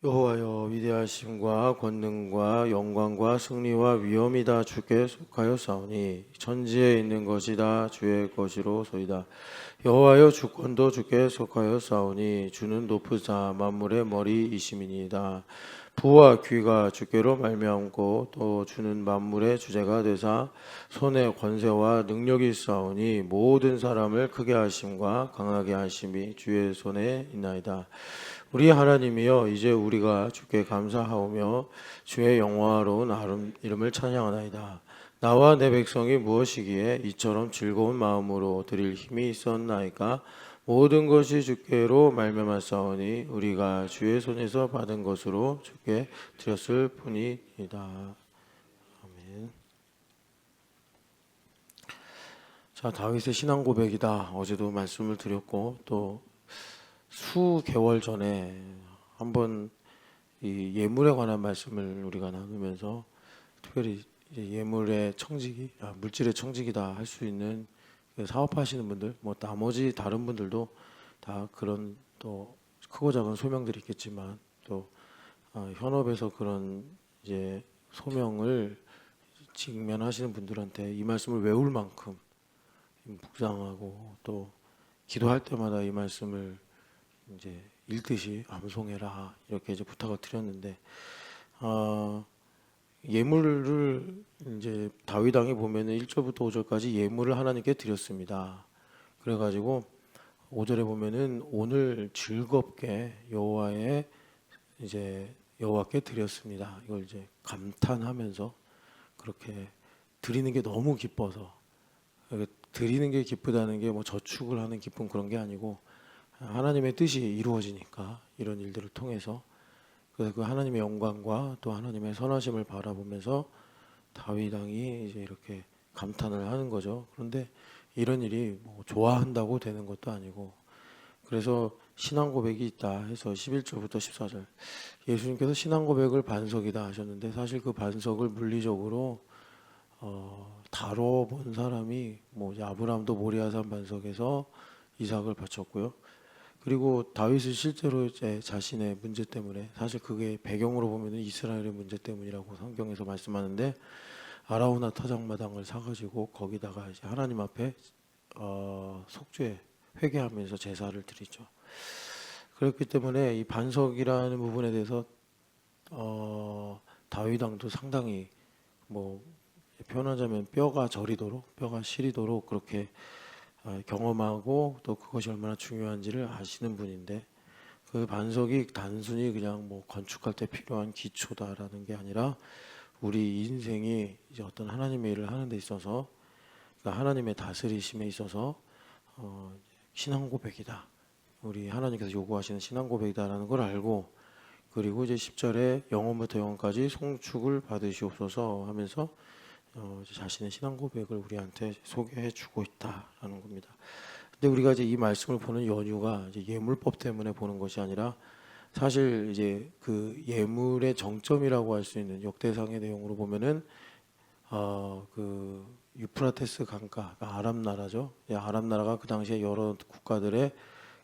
여호와여, 위대하심과 권능과 영광과 승리와 위엄이 다 주께 속하였사오니 천지에 있는 것이 다 주의 것이로소이다. 여호와여, 주권도 주께 속하였사오니 주는 높으사 만물의 머리이심이니이다. 부와 귀가 주께로 말미암고 또 주는 만물의 주제가 되사 손에 권세와 능력이 있사오니 모든 사람을 크게 하심과 강하게 하심이 주의 손에 있나이다. 우리 하나님이여, 이제 우리가 주께 감사하오며 주의 영화로운 이름을 찬양하나이다. 나와 내 백성이 무엇이기에 이처럼 즐거운 마음으로 드릴 힘이 있었나이까? 모든 것이 주께로 말미암았사오니 우리가 주의 손에서 받은 것으로 주께 드렸을 뿐이다. 아멘. 자, 다윗의 신앙 고백이다. 어제도 말씀을 드렸고 또 수개월 전에 한번 이 예물에 관한 말씀을 우리가 나누면서 특별히 이제 예물의 청지기, 물질의 청지기다 할 수 있는 사업하시는 분들, 뭐 나머지 다른 분들도 다 그런 또 크고 작은 소명들이 있겠지만 또 현업에서 그런 이제 소명을 직면하시는 분들한테 이 말씀을 외울 만큼 묵상하고 또 기도할 때마다 이 말씀을 이제 읽듯이 암송해라 이렇게 이제 부탁을 드렸는데 예물을 이제 다윗 왕이 보면은 1절부터 5절까지 예물을 하나님께 드렸습니다. 그래가지고 5절에 보면은 오늘 즐겁게 여호와의 이제 여호와께 드렸습니다. 이걸 이제 감탄하면서 그렇게 드리는 게 너무 기뻐서, 드리는 게 기쁘다는 게 뭐 저축을 하는 기쁨 그런 게 아니고 하나님의 뜻이 이루어지니까 이런 일들을 통해서 그래서 그 하나님의 영광과 또 하나님의 선하심을 바라보면서 다윗 왕이 이제 이렇게 감탄을 하는 거죠. 그런데 이런 일이 뭐 좋아한다고 되는 것도 아니고, 그래서 신앙 고백이 있다 해서 11절부터 14절 예수님께서 신앙 고백을 반석이다 하셨는데 사실 그 반석을 물리적으로 다뤄본 사람이 뭐 아브라함도 모리아산 반석에서 이삭을 바쳤고요. 그리고 다윗은 실제로 이제 자신의 문제 때문에, 사실 그게 배경으로 보면 이스라엘의 문제 때문이라고 성경에서 말씀하는데, 아라우나 타작마당을 사가지고 거기다가 이제 하나님 앞에 속죄 회개하면서 제사를 드리죠. 그렇기 때문에 이 반석이라는 부분에 대해서 다윗 왕도 상당히 뭐 표현하자면 뼈가 저리도록, 뼈가 시리도록 그렇게 경험하고 또 그것이 얼마나 중요한지를 아시는 분인데, 그 반석이 단순히 그냥 뭐 건축할 때 필요한 기초다라는 게 아니라 우리 인생이 이제 어떤 하나님의 일을 하는 데 있어서, 그러니까 하나님의 다스리심에 있어서 신앙 고백이다, 우리 하나님께서 요구하시는 신앙 고백이다라는 걸 알고, 그리고 이제 10절에 영원부터 영원까지 송축을 받으시옵소서 하면서 자신의 신앙 고백을 우리한테 소개해 주고 있다라는 겁니다. 근데 우리가 이제 이 말씀을 보는 연유가 이제 예물법 때문에 보는 것이 아니라, 사실 이제 그 예물의 정점이라고 할 수 있는 역대상의 내용으로 보면은 그 유프라테스 강가, 그러니까 아랍 나라죠. 아랍 나라가 그 당시에 여러 국가들의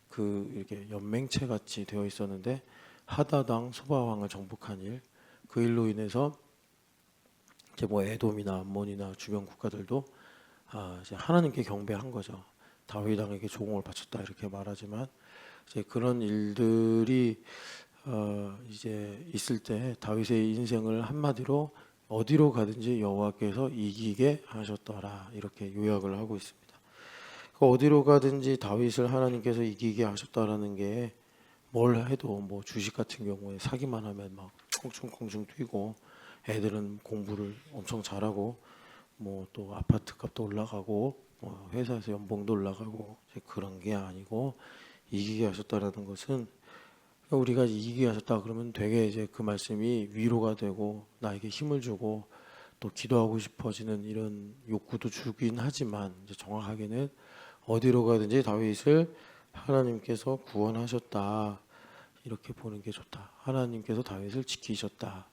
그 이렇게 연맹체 같이 되어 있었는데, 하다당 소바왕을 정복한 일, 그 일로 인해서 이제 뭐 에돔이나 암몬이나 주변 국가들도 이제 하나님께 경배한 거죠. 다윗 왕에게 조공을 바쳤다 이렇게 말하지만, 이제 그런 일들이 이제 있을 때 다윗의 인생을 한마디로 어디로 가든지 여호와께서 이기게 하셨더라 이렇게 요약을 하고 있습니다. 어디로 가든지 다윗을 하나님께서 이기게 하셨다라는 게, 뭘 해도 뭐 주식 같은 경우에 사기만 하면 막 콩충콩충 뛰고 애들은 공부를 엄청 잘하고 뭐 또 아파트 값도 올라가고 뭐 회사에서 연봉도 올라가고, 그런 게 아니고 이기게 하셨다라는 것은, 우리가 이기게 하셨다 그러면 되게 이제 그 말씀이 위로가 되고 나에게 힘을 주고 또 기도하고 싶어지는 이런 욕구도 주긴 하지만, 이제 정확하게는 어디로 가든지 다윗을 하나님께서 구원하셨다 이렇게 보는 게 좋다. 하나님께서 다윗을 지키셨다.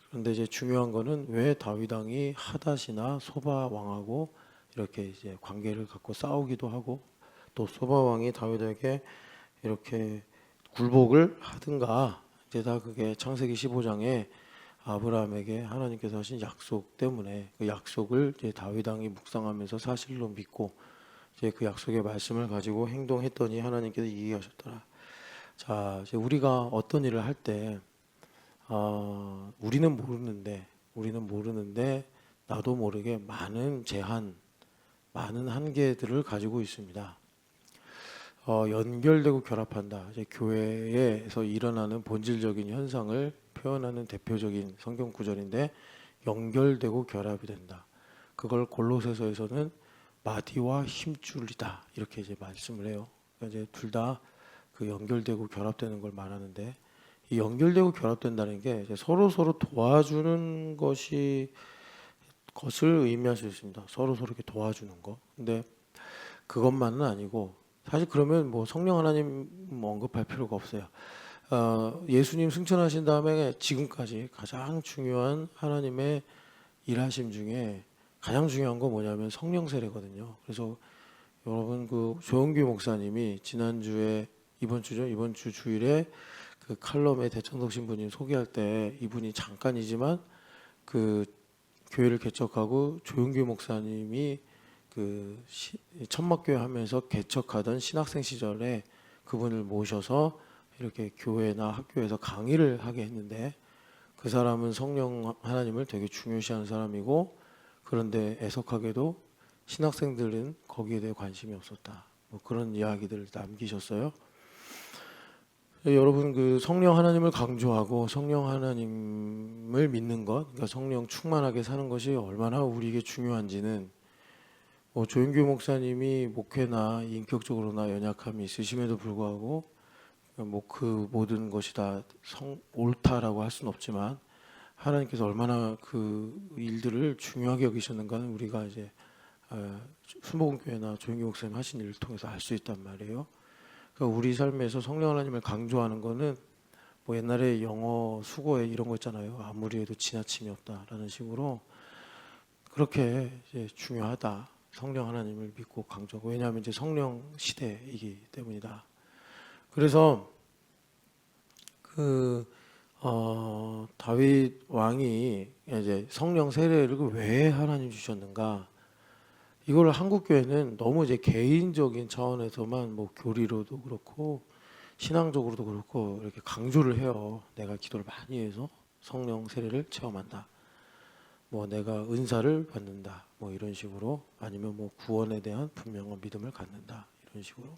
그런데 이제 중요한 거는 왜 다윗 왕이 하닷이나 소바 왕하고 이렇게 이제 관계를 갖고 싸우기도 하고, 또 소바 왕이 다윗에게 이렇게 굴복을 하든가 이제 다 그게 창세기 15장에 아브라함에게 하나님께서 하신 약속 때문에 그 약속을 이제 다윗 왕이 묵상하면서 사실로 믿고 이제 그 약속의 말씀을 가지고 행동했더니 하나님께서 이기게 하셨더라. 자, 이제 우리가 어떤 일을 할 때 우리는 모르는데 나도 모르게 많은 제한, 많은 한계들을 가지고 있습니다. 연결되고 결합한다. 이제 교회에서 일어나는 본질적인 현상을 표현하는 대표적인 성경 구절인데 연결되고 결합이 된다. 그걸 골로새서에서는 마디와 힘줄이다 이렇게 이제 말씀을 해요. 그러니까 이제 둘 다 그 연결되고 결합되는 걸 말하는데 이 연결되고 결합된다는 게 이제 서로 도와주는 것을 의미할 수 있습니다. 서로 이렇게 도와주는 거. 근데 그것만은 아니고 사실 그러면 뭐 성령 하나님 언급할 필요가 없어요. 예수님 승천하신 다음에 지금까지 가장 중요한 하나님의 일하심 중에 가장 중요한 건 뭐냐면 성령 세례거든요. 그래서 여러분 그 조영규 목사님이 지난주에 이번 주 주일에 그 칼럼에 대천석 신부님 소개할 때 이분이 잠깐이지만 그 교회를 개척하고 조영규 목사님이 그 천막교회 하면서 개척하던 신학생 시절에 그분을 모셔서 이렇게 교회나 학교에서 강의를 하게 했는데 그 사람은 성령 하나님을 되게 중요시하는 사람이고 그런데 애석하게도 신학생들은 거기에 대해 관심이 없었다. 뭐 그런 이야기들을 남기셨어요. 여러분 그 성령 하나님을 강조하고 성령 하나님을 믿는 것, 그러니까 성령 충만하게 사는 것이 얼마나 우리에게 중요한지는 뭐 조영규 목사님이 목회나 인격적으로나 연약함이 있으심에도 불구하고 뭐 그 모든 것이 다 옳다라고 할 수는 없지만 하나님께서 얼마나 그 일들을 중요하게 여기셨는가는 우리가 이제 순복음교회나 조영규 목사님 하신 일을 통해서 알 수 있단 말이에요. 그러니까 우리 삶에서 성령 하나님을 강조하는 거는 뭐 옛날에 영어 수고에 이런 거 있잖아요. 아무리 해도 지나침이 없다라는 식으로 그렇게 이제 중요하다. 성령 하나님을 믿고 강조하고 왜냐하면 이제 성령 시대이기 때문이다. 그래서 다윗 왕이 이제 성령 세례를 왜 하나님 주셨는가? 이걸 한국 교회는 너무 이제 개인적인 차원에서만 뭐 교리로도 그렇고 신앙적으로도 그렇고 이렇게 강조를 해요. 내가 기도를 많이 해서 성령 세례를 체험한다. 뭐 내가 은사를 받는다. 뭐 이런 식으로 아니면 뭐 구원에 대한 분명한 믿음을 갖는다. 이런 식으로.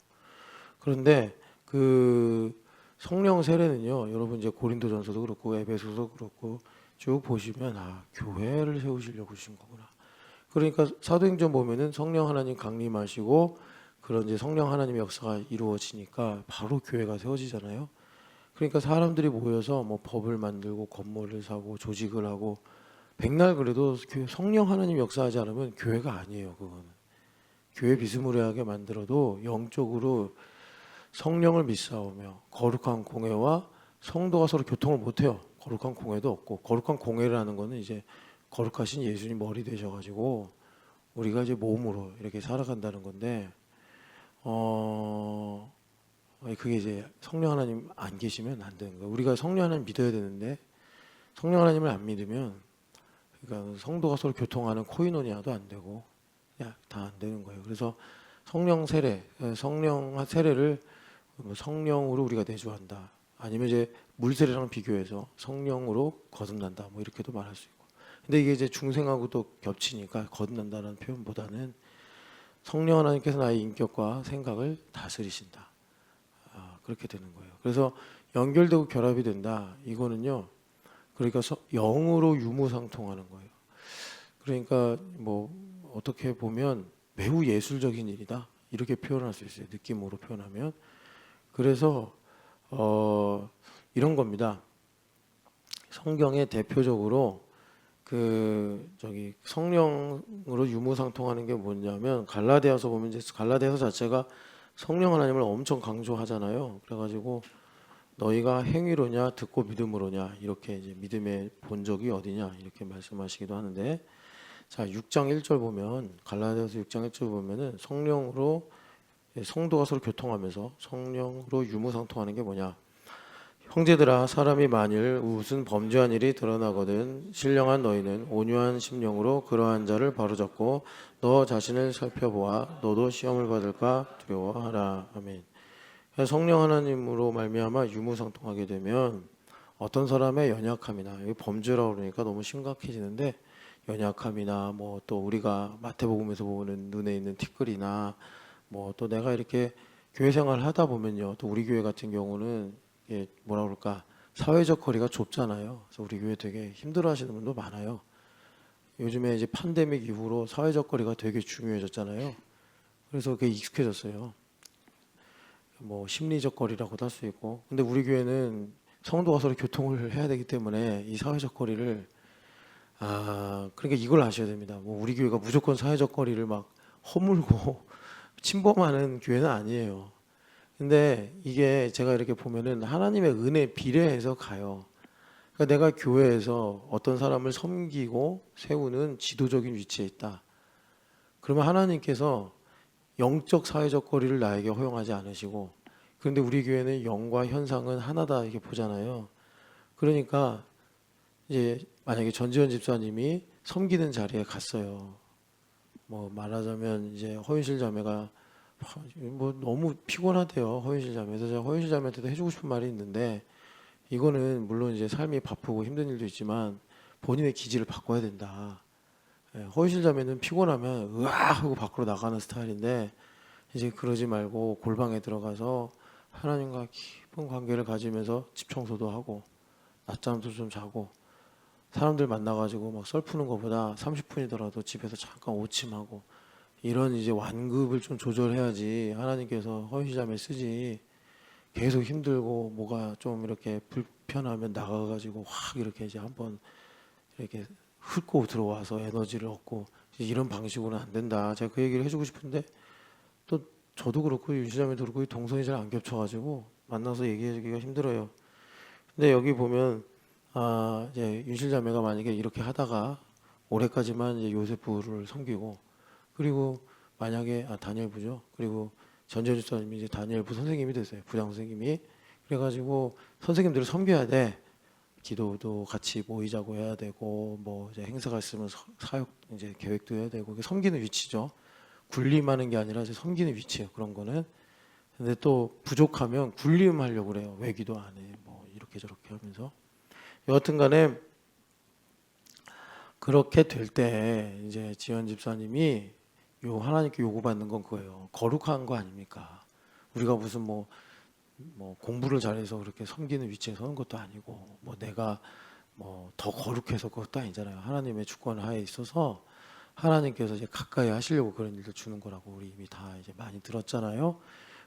그런데 그 성령 세례는요. 여러분 이제 고린도전서도 그렇고 에베소서도 그렇고 쭉 보시면 교회를 세우시려고 주신 거구나. 그러니까 사도행전 보면은 성령 하나님 강림하시고 그런 이제 성령 하나님의 역사가 이루어지니까 바로 교회가 세워지잖아요. 그러니까 사람들이 모여서 뭐 법을 만들고 건물을 사고 조직을 하고 백날 그래도 성령 하나님 역사하지 않으면 교회가 아니에요. 그거는 교회 비스무리하게 만들어도 영적으로 성령을 믿사오며 거룩한 공회와 성도가 서로 교통을 못해요. 거룩한 공회도 없고 거룩한 공회라는 거는 이제 거룩하신 예수님 머리 되셔가지고 우리가 이제 몸으로 이렇게 살아간다는 건데 그게 이제 성령 하나님 안 계시면 안 되는 거예요. 우리가 성령 하나님 믿어야 되는데 성령 하나님을 안 믿으면 그러니까 성도가 서로 교통하는 코이노니아도 안 되고 다 안 되는 거예요. 그래서 성령 세례를 성령으로 우리가 내주한다. 아니면 이제 물 세례랑 비교해서 성령으로 거듭난다. 뭐 이렇게도 말할 수 있고. 근데 이게 이제 중생하고도 겹치니까 거듭난다는 표현보다는 성령 하나님께서 나의 인격과 생각을 다스리신다. 그렇게 되는 거예요. 그래서 연결되고 결합이 된다. 이거는요. 그러니까 영으로 유무상통하는 거예요. 그러니까 뭐 어떻게 보면 매우 예술적인 일이다. 이렇게 표현할 수 있어요. 느낌으로 표현하면. 그래서 이런 겁니다. 성경에 대표적으로 성령으로 유무상통하는 게 뭐냐면 갈라디아서 보면 이제 갈라디아서 자체가 성령 하나님을 엄청 강조하잖아요. 그래가지고 너희가 행위로냐 듣고 믿음으로냐 이렇게 이제 믿음의 본적이 어디냐 이렇게 말씀하시기도 하는데 자 6장 1절 보면 갈라디아서 6장 1절 보면은 성령으로 성도가 서로 교통하면서 성령으로 유무상통하는 게 뭐냐 형제들아, 사람이 만일 무슨 범죄한 일이 드러나거든 신령한 너희는 온유한 심령으로 그러한 자를 바로잡고 너 자신을 살펴보아 너도 시험을 받을까 두려워하라. 아멘. 성령 하나님으로 말미암아 유무상통하게 되면 어떤 사람의 연약함이나, 여기 범죄라고 그러니까 너무 심각해지는데, 연약함이나 뭐 또 우리가 마태복음에서 보는 눈에 있는 티끌이나 뭐 또 내가 이렇게 교회 생활을 하다 보면요, 또 우리 교회 같은 경우는 이게 뭐라 그럴까, 사회적 거리가 좁잖아요. 그래서 우리 교회 되게 힘들어하시는 분도 많아요. 요즘에 이제 팬데믹 이후로 사회적 거리가 되게 중요해졌잖아요. 그래서 그게 익숙해졌어요. 뭐 심리적 거리라고도 할 수 있고. 근데 우리 교회는 성도가 서로 교통을 해야 되기 때문에 이 사회적 거리를, 그러니까 이걸 아셔야 됩니다. 뭐 우리 교회가 무조건 사회적 거리를 막 허물고 침범하는 교회는 아니에요. 근데 이게 제가 이렇게 보면은 하나님의 은혜 비례해서 가요. 그러니까 내가 교회에서 어떤 사람을 섬기고 세우는 지도적인 위치에 있다. 그러면 하나님께서 영적 사회적 거리를 나에게 허용하지 않으시고, 그런데 우리 교회는 영과 현상은 하나다 이렇게 보잖아요. 그러니까 이제 만약에 전지현 집사님이 섬기는 자리에 갔어요. 뭐 말하자면 이제 허윤실 자매가 뭐 너무 피곤하대요. 허윤실 자매. 그래서 제가 허윤실 자매한테도 해주고 싶은 말이 있는데, 이거는 물론 이제 삶이 바쁘고 힘든 일도 있지만 본인의 기질을 바꿔야 된다. 허윤실 자매는 피곤하면 으아 하고 밖으로 나가는 스타일인데, 이제 그러지 말고 골방에 들어가서 하나님과 깊은 관계를 가지면서 집 청소도 하고 낮잠도 좀 자고, 사람들 만나가지고 막 썰 푸는 것보다 30분이더라도 집에서 잠깐 오침하고, 이런 이제 완급을 좀 조절해야지 하나님께서 허위자매 쓰지. 계속 힘들고 뭐가 좀 이렇게 불편하면 나가가지고 확 이렇게 이제 한번 이렇게 훑고 들어와서 에너지를 얻고, 이런 방식으로는 안 된다. 제가 그 얘기를 해주고 싶은데, 또 저도 그렇고 윤시자매도 그렇고 동선이 잘 안 겹쳐가지고 만나서 얘기해주기가 힘들어요. 근데 여기 보면 이제 윤실자매가 만약에 이렇게 하다가 올해까지만 이제 요셉부를 섬기고, 그리고 만약에 다니엘부죠. 그리고 전재주 사님이 이제 다니엘부 선생님이 됐어요. 부장 선생님이. 그래가지고 선생님들을 섬겨야 돼. 기도도 같이 모이자고 해야 되고, 뭐 이제 행사가 있으면 사역 이제 계획도 해야 되고, 이게 섬기는 위치죠. 군림하는 게 아니라 이제 섬기는 위치예요. 그런 거는. 근데 또 부족하면 군림하려고 그래요. 외기도 안 해. 뭐 이렇게 저렇게 하면서. 여하튼간에 그렇게 될 때 이제 지현 집사님이 요 하나님께 요구받는 건 그거예요. 거룩한 거 아닙니까? 우리가 무슨 뭐 공부를 잘해서 그렇게 섬기는 위치에 서는 것도 아니고, 뭐 내가 뭐 더 거룩해서 그것도 아니잖아요. 하나님의 주권 하에 있어서 하나님께서 이제 가까이 하시려고 그런 일들 주는 거라고 우리 이미 다 이제 많이 들었잖아요.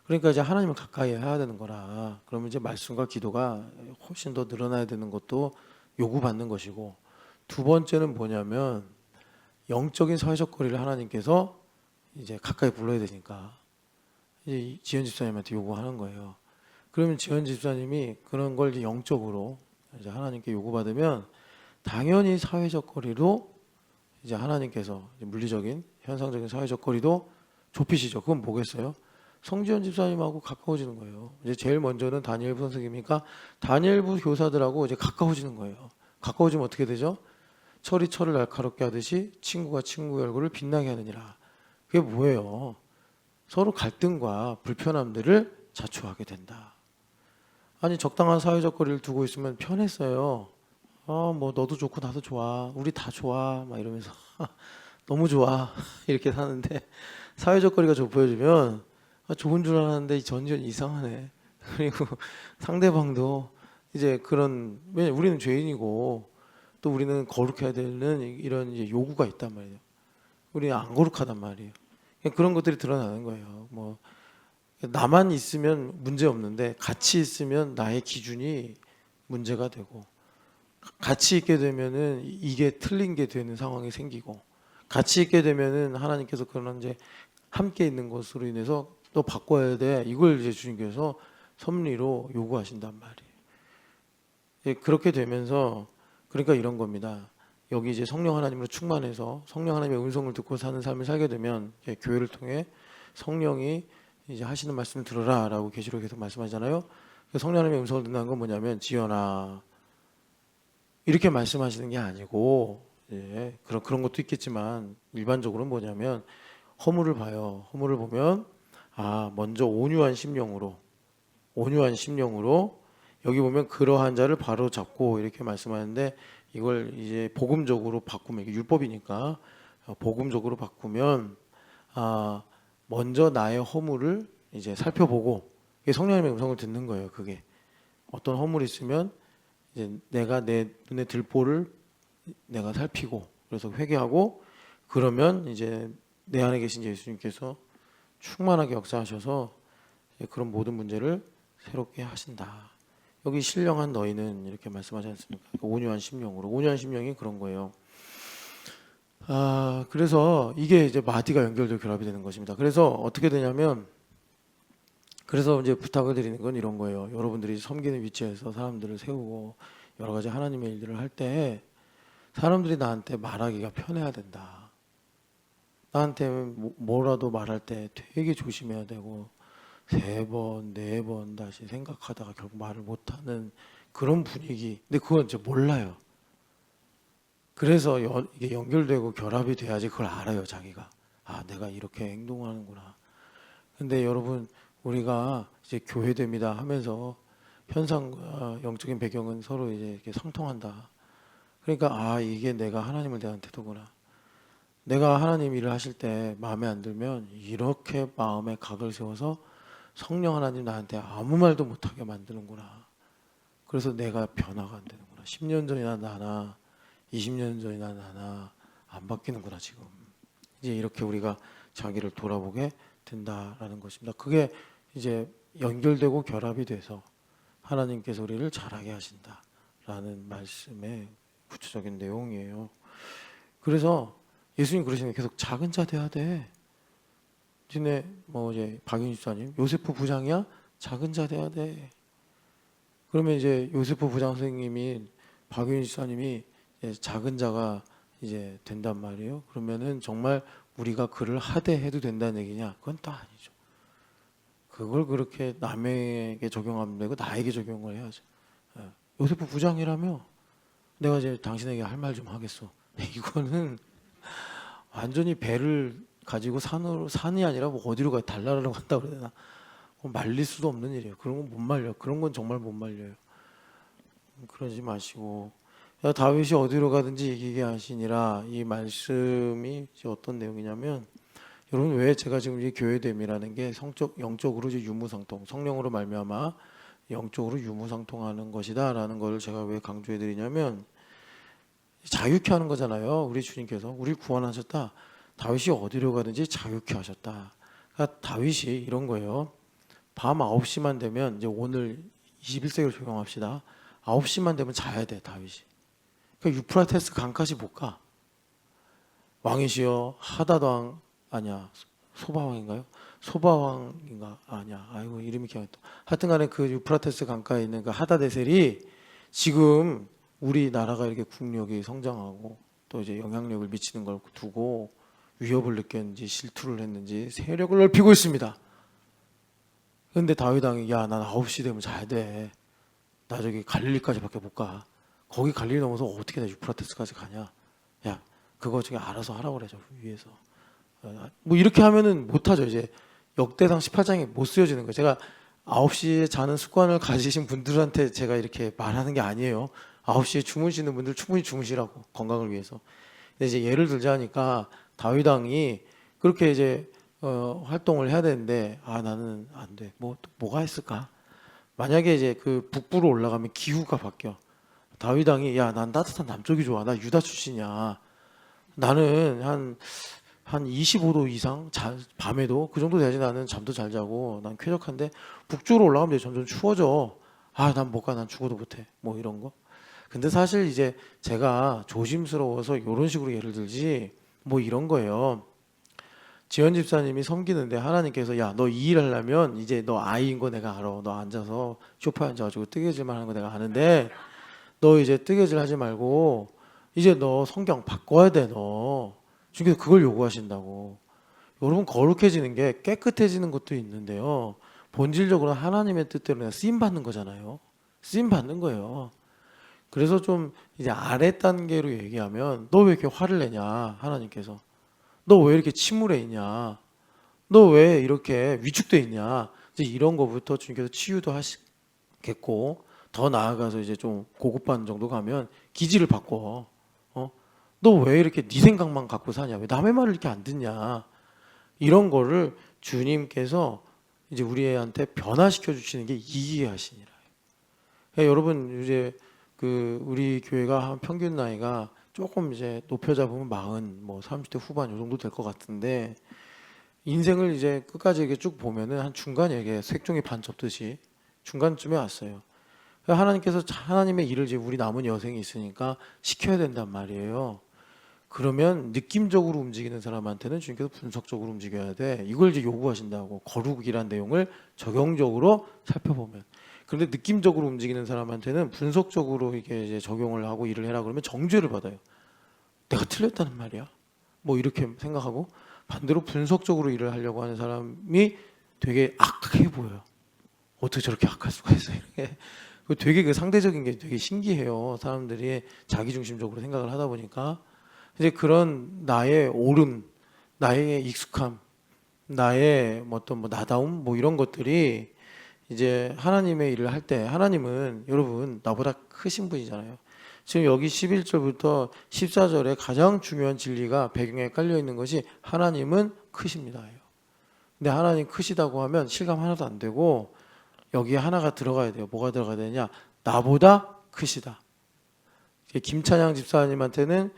그러니까 이제 하나님을 가까이 해야 되는 거라. 그러면 이제 말씀과 기도가 훨씬 더 늘어나야 되는 것도 요구받는 것이고, 두 번째는 뭐냐면 영적인 사회적 거리를 하나님께서 이제 가까이 불러야 되니까 이제 지현 집사님한테 요구하는 거예요. 그러면 지현 집사님이 그런 걸 이제 영적으로 이제 하나님께 요구받으면 당연히 사회적 거리로 이제 하나님께서 이제 물리적인 현상적인 사회적 거리도 좁히시죠. 그건 뭐겠어요? 성지현 집사님하고 가까워지는 거예요. 이제 제일 먼저는 다니엘부 선생님이니까 다니엘부 교사들하고 이제 가까워지는 거예요. 가까워지면 어떻게 되죠? 철이 철을 날카롭게 하듯이 친구가 친구의 얼굴을 빛나게 하느니라. 그게 뭐예요? 서로 갈등과 불편함들을 자초하게 된다. 아니 적당한 사회적 거리를 두고 있으면 편했어요. 뭐 너도 좋고 나도 좋아. 우리 다 좋아. 막 이러면서 너무 좋아. 이렇게 사는데 사회적 거리가 좁혀지면 좋은 줄 알았는데 이 전전 이상하네. 그리고 상대방도 이제 그런, 왜냐 우리는 죄인이고 또 우리는 거룩해야 되는 이런 이제 요구가 있단 말이에요. 우리는 안 거룩하단 말이에요. 그런 것들이 드러나는 거예요. 뭐 나만 있으면 문제 없는데 같이 있으면 나의 기준이 문제가 되고, 같이 있게 되면은 이게 틀린 게 되는 상황이 생기고, 같이 있게 되면은 하나님께서 그런 이제 함께 있는 것으로 인해서 또 바꿔야 돼. 이걸 이제 주님께서 섭리로 요구하신단 말이에요. 예, 그렇게 되면서 그러니까 이런 겁니다. 여기 이제 성령 하나님으로 충만해서 성령 하나님의 음성을 듣고 사는 삶을 살게 되면 교회를 통해 성령이 이제 하시는 말씀을 들어라라고 계시록 계속 말씀하잖아요. 성령 하나님의 음성을 듣는다는 건 뭐냐면 지연아 이렇게 말씀하시는 게 아니고 그런 것도 있겠지만 일반적으로는 뭐냐면 허물을 봐요. 허물을 보면 먼저 온유한 심령으로 여기 보면 그러한 자를 바로 잡고 이렇게 말씀하는데 이걸 이제 복음적으로 바꾸면 이게 율법이니까 복음적으로 바꾸면 먼저 나의 허물을 이제 살펴보고 이게 성령님의 음성을 듣는 거예요. 그게 어떤 허물이 있으면 이제 내가 내 눈에 들보를 내가 살피고 그래서 회개하고 그러면 이제 내 안에 계신 예수님께서 충만하게 역사하셔서 그런 모든 문제를 새롭게 하신다. 여기 신령한 너희는 이렇게 말씀하지 않습니까? 온유한 심령으로 온유한 심령이 그런 거예요. 그래서 이게 이제 마디가 연결되어 결합이 되는 것입니다. 그래서 어떻게 되냐면 그래서 이제 부탁을 드리는 건 이런 거예요. 여러분들이 섬기는 위치에서 사람들을 세우고 여러 가지 하나님의 일들을 할 때 사람들이 나한테 말하기가 편해야 된다. 나한테 뭐라도 말할 때 되게 조심해야 되고 3번, 4번 다시 생각하다가 결국 말을 못하는 그런 분위기. 근데 그건 이제 몰라요. 그래서 이게 연결되고 결합이 돼야지 그걸 알아요, 자기가. 내가 이렇게 행동하는구나. 근데 여러분, 우리가 이제 교회됩니다 하면서 현상과 영적인 배경은 서로 이제 이렇게 상통한다. 그러니까 이게 내가 하나님을 대한 태도구나. 내가 하나님 일을 하실 때 마음에 안 들면 이렇게 마음에 각을 세워서 성령 하나님 나한테 아무 말도 못하게 만드는구나. 그래서 내가 변화가 안 되는구나. 10년 전이나 나나 20년 전이나 나나 안 바뀌는구나 지금. 이제 이렇게 우리가 자기를 돌아보게 된다라는 것입니다. 그게 이제 연결되고 결합이 돼서 하나님께서 우리를 자라게 하신다라는 말씀의 구체적인 내용이에요. 그래서 예수님 그러시는 게 계속 작은 자 돼야 돼. 이제 이제 박윤희 집사님 요세프 부장이야? 작은 자 돼야 돼. 그러면 이제 요세프 부장 선생님이 박윤희 집사님이 작은 자가 이제 된단 말이에요. 그러면은 정말 우리가 그를 하대해도 된다는 얘기냐? 그건 또 아니죠. 그걸 그렇게 남에게 적용하면 되고 나에게 적용을 해야죠. 요세프 부장이라며 내가 이제 당신에게 할 말 좀 하겠어. 이거는 완전히 배를 가지고 산이 아니라 어디로 가요? 달나라로 간다고 그래야 되나? 말릴 수도 없는 일이에요. 그런 건 못 말려. 그런 건 정말 못 말려요. 그러지 마시고 다윗이 어디로 가든지 이기게 하시니라. 이 말씀이 어떤 내용이냐면 여러분 왜 제가 지금 이 교회됨이라는 게 영적으로 유무상통 성령으로 말미암아 영적으로 유무상통하는 것이다라는 걸 제가 왜 강조해 드리냐면 자유케 하는 거잖아요. 우리 주님께서 우리 구원하셨다. 다윗이 어디로 가든지 자유케 하셨다. 그러니까 다윗이 이런 거예요. 밤 9시만 되면 이제 오늘 21세기로 적용합시다. 9시만 되면 자야 돼 다윗이. 그러니까 유프라테스 강까지 못 가. 왕이시여 하다왕 아니야 소바왕인가요? 소바왕인가 아니야. 아이고 이름이 기억이 안 나. 하여튼간에 그 유프라테스 강가에 있는 그 하다데셀이 지금 우리나라가 이렇게 국력이 성장하고 또 이제 영향력을 미치는 걸 두고 위협을 느꼈는지 실투를 했는지 세력을 넓히고 있습니다. 그런데 다윗 왕이 난 9시 되면 자야 돼. 나 저기 갈릴리까지밖에 못 가. 거기 갈릴리 넘어서 어떻게 나 유프라테스까지 가냐. 야 그거 저기 알아서 하라고 그래 저 위에서. 이렇게 하면은 못하죠. 이제 역대상 18장이 못 쓰여지는 거예요. 제가 9시에 자는 습관을 가지신 분들한테 제가 이렇게 말하는 게 아니에요. 9시에 주무시는 분들 충분히 주무시라고 건강을 위해서. 근데 이제 예를 들자니까 다윗 왕이 그렇게 이제 활동을 해야 되는데 나는 안 돼. 뭐가 있을까? 만약에 이제 그 북부로 올라가면 기후가 바뀌어. 다윗 왕이 난 따뜻한 남쪽이 좋아. 나 유다 출신이야. 나는 한 25도 이상 밤에도 그 정도 돼야지 나는 잠도 잘 자고 난 쾌적한데 북쪽으로 올라가면 이제 점점 추워져. 난 못 가. 난 죽어도 못해. 이런 거. 근데 사실 이제 제가 조심스러워서 이런 식으로 예를 들지 이런 거예요. 지현 집사님이 섬기는데 하나님께서 너 이 일 하려면 이제 너 아이인 거 내가 알아. 너 앉아서 소파에 앉아가지고 뜨개질만 하는 거 내가 아는데 너 이제 뜨개질 하지 말고 이제 너 성경 바꿔야 돼. 너 주님께서 그걸 요구하신다고. 여러분 거룩해지는 게 깨끗해지는 것도 있는데요. 본질적으로 하나님의 뜻대로 내가 쓰임 받는 거잖아요. 쓰임 받는 거예요. 그래서 좀 이제 아래 단계로 얘기하면 너 왜 이렇게 화를 내냐 하나님께서, 너 왜 이렇게 침울해 있냐, 너 왜 이렇게 위축돼 있냐, 이제 이런 거부터 주님께서 치유도 하시겠고, 더 나아가서 이제 좀 고급반 정도 가면 기질을 바꿔. 너 왜 이렇게 네 생각만 갖고 사냐, 왜 남의 말을 이렇게 안 듣냐, 이런 거를 주님께서 이제 우리한테 변화시켜 주시는 게 이해하시니라. 그러니까 여러분 이제 그 우리 교회가 한 평균 나이가 조금 이제 높여 잡으면 40, 뭐 30대 후반 요 정도 될 것 같은데, 인생을 이제 끝까지 이렇게 쭉 보면은 한 중간에 이게 색종이 반 접듯이 중간쯤에 왔어요. 그러니까 하나님께서 하나님의 일을 이제 우리 남은 여생이 있으니까 시켜야 된단 말이에요. 그러면 느낌적으로 움직이는 사람한테는 주님께서 분석적으로 움직여야 돼, 이걸 이제 요구하신다고. 거룩이란 내용을 적용적으로 살펴보면. 그런데 느낌적으로 움직이는 사람한테는 분석적으로 이게 이제 적용을 하고 일을 해라 그러면 정죄를 받아요. 내가 틀렸다는 말이야, 뭐 이렇게 생각하고, 반대로 분석적으로 일을 하려고 하는 사람이 되게 악해 보여요. 어떻게 저렇게 악할 수가 있어, 이렇게. 되게 그 상대적인 게 되게 신기해요. 사람들이 자기중심적으로 생각을 하다 보니까. 이제 그런 나의 옳음, 나의 익숙함, 나의 어떤 뭐 나다움, 뭐 이런 것들이 이제 하나님의 일을 할 때, 하나님은 여러분 나보다 크신 분이잖아요. 지금 여기 11절부터 14절에 가장 중요한 진리가 배경에 깔려 있는 것이 하나님은 크십니다. 근데 하나님 크시다고 하면 실감 하나도 안 되고, 여기에 하나가 들어가야 돼요. 뭐가 들어가야 되냐? 나보다 크시다. 김찬양 집사님한테는